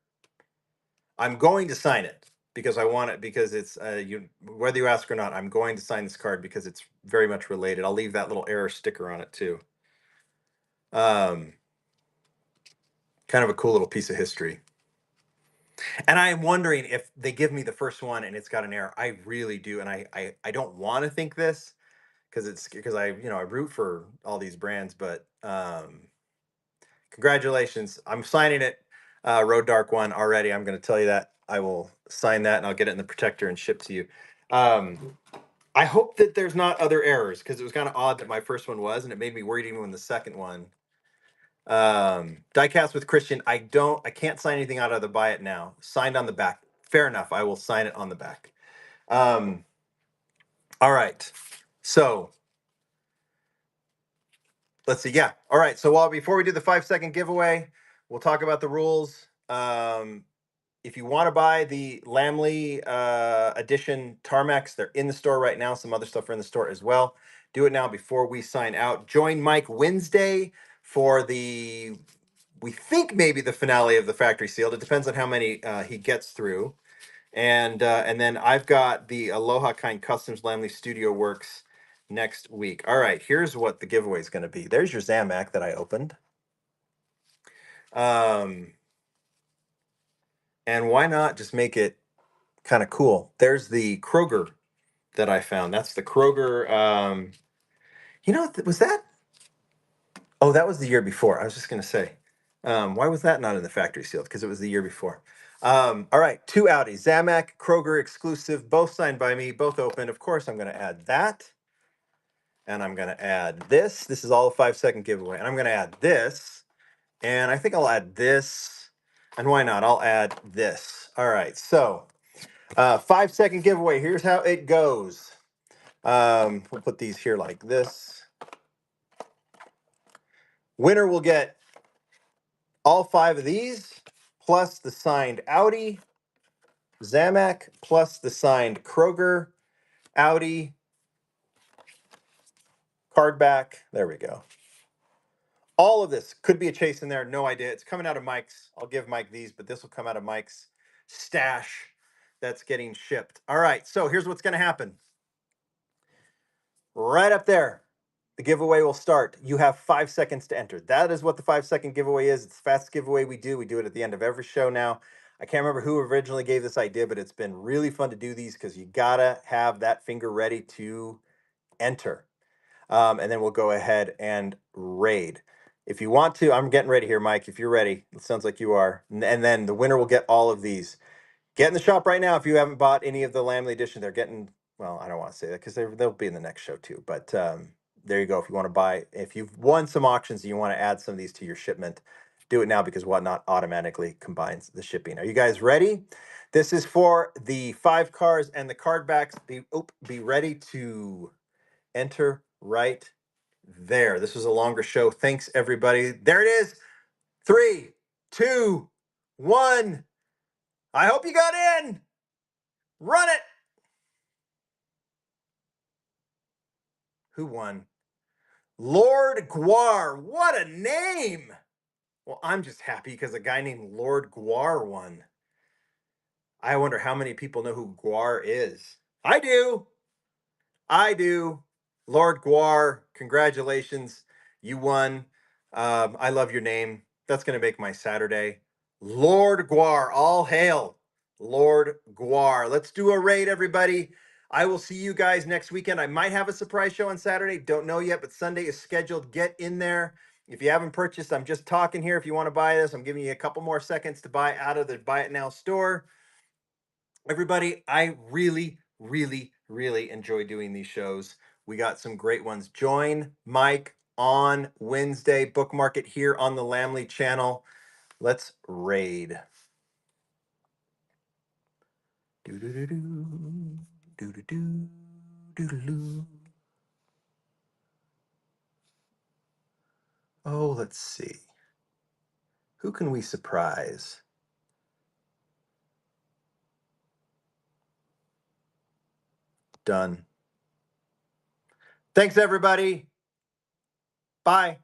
I'm going to sign it because I want it, because it's whether you ask or not, I'm going to sign this card because it's very much related. I'll leave that little Error sticker on it too. Kind of a cool little piece of history. And I am wondering if they give me the first one and it's got an error. I really do, and I don't want to think this because I I root for all these brands, but congratulations, I'm signing it. Road Dark one already. I'm going to tell you that I will sign that and I'll get it in the protector and ship to you. I hope that there's not other errors, because it was kind of odd that my first one was, and it made me worried even when the second one. Diecast with Christian. I can't sign anything out of the buy it now. Signed on the back. Fair enough. I will sign it on the back. All right. So let's see. Yeah. All right. So before we do the 5-second giveaway, we'll talk about the rules. If you want to buy the Lamley edition Tarmacs, they're in the store right now. Some other stuff are in the store as well. Do it now before we sign out. Join Mike Wednesday for we think maybe the finale of the factory sealed. It depends on how many he gets through. And then I've got the Aloha Kind Customs Lamley Studio Works next week. All right, here's what the giveaway is going to be. There's your Zamac that I opened. And why not just make it kind of cool? There's the Kroger that I found. That's the Kroger. Was that? Oh, that was the year before. I was just going to say, why was that not in the factory sealed? Because it was the year before. All right, 2 Audis, Zamac, Kroger exclusive, both signed by me, both open. Of course, I'm going to add that. And I'm going to add this. This is all a 5-second giveaway. And I'm going to add this. And I think I'll add this. And why not? I'll add this. All right, so 5-second giveaway. Here's how it goes. We'll put these here like this. Winner will get all 5 of these, plus the signed Audi, Zamac, plus the signed Kroger, Audi, card back. There we go. All of this could be a chase in there. No idea. It's coming out of Mike's. I'll give Mike these, but this will come out of Mike's stash that's getting shipped. All right, so here's what's going to happen. Right up there, the giveaway will start. You have 5 seconds to enter. That is what the 5-second giveaway is. It's the fastest giveaway we do. We do it at the end of every show now. I can't remember who originally gave this idea, but it's been really fun to do these because you gotta have that finger ready to enter. And then we'll go ahead and raid. If you want to, I'm getting ready here, Mike. If you're ready, it sounds like you are. And then the winner will get all of these. Get in the shop right now if you haven't bought any of the Lamley edition. They're getting, well, I don't want to say that because they'll be in the next show too. But there you go. If you want to buy, if you've won some auctions and you want to add some of these to your shipment, do it now because Whatnot automatically combines the shipping. Are you guys ready? This is for the 5 cars and the card backs. Be ready to enter right there. This was a longer show. Thanks, everybody. There it is. 3, 2, 1. I hope you got in. Run it. Who won? Lord Guar. What a name! Well, I'm just happy because a guy named Lord Guar won. I wonder how many people know who Guar is. I do. I do. Lord Guar, congratulations. You won. I love your name. That's going to make my Saturday. Lord Guar, all hail. Lord Guar. Let's do a raid, everybody. I will see you guys next weekend. I might have a surprise show on Saturday. Don't know yet, but Sunday is scheduled. Get in there. If you haven't purchased, I'm just talking here. If you want to buy this, I'm giving you a couple more seconds to buy out of the Buy It Now store. Everybody, I really, really, really enjoy doing these shows. We got some great ones. Join Mike on Wednesday. Bookmark it here on the Lamley channel. Let's raid. Do-do-do-do, do-do-do, do-do-do. Oh, let's see. Who can we surprise? Done. Thanks, everybody. Bye.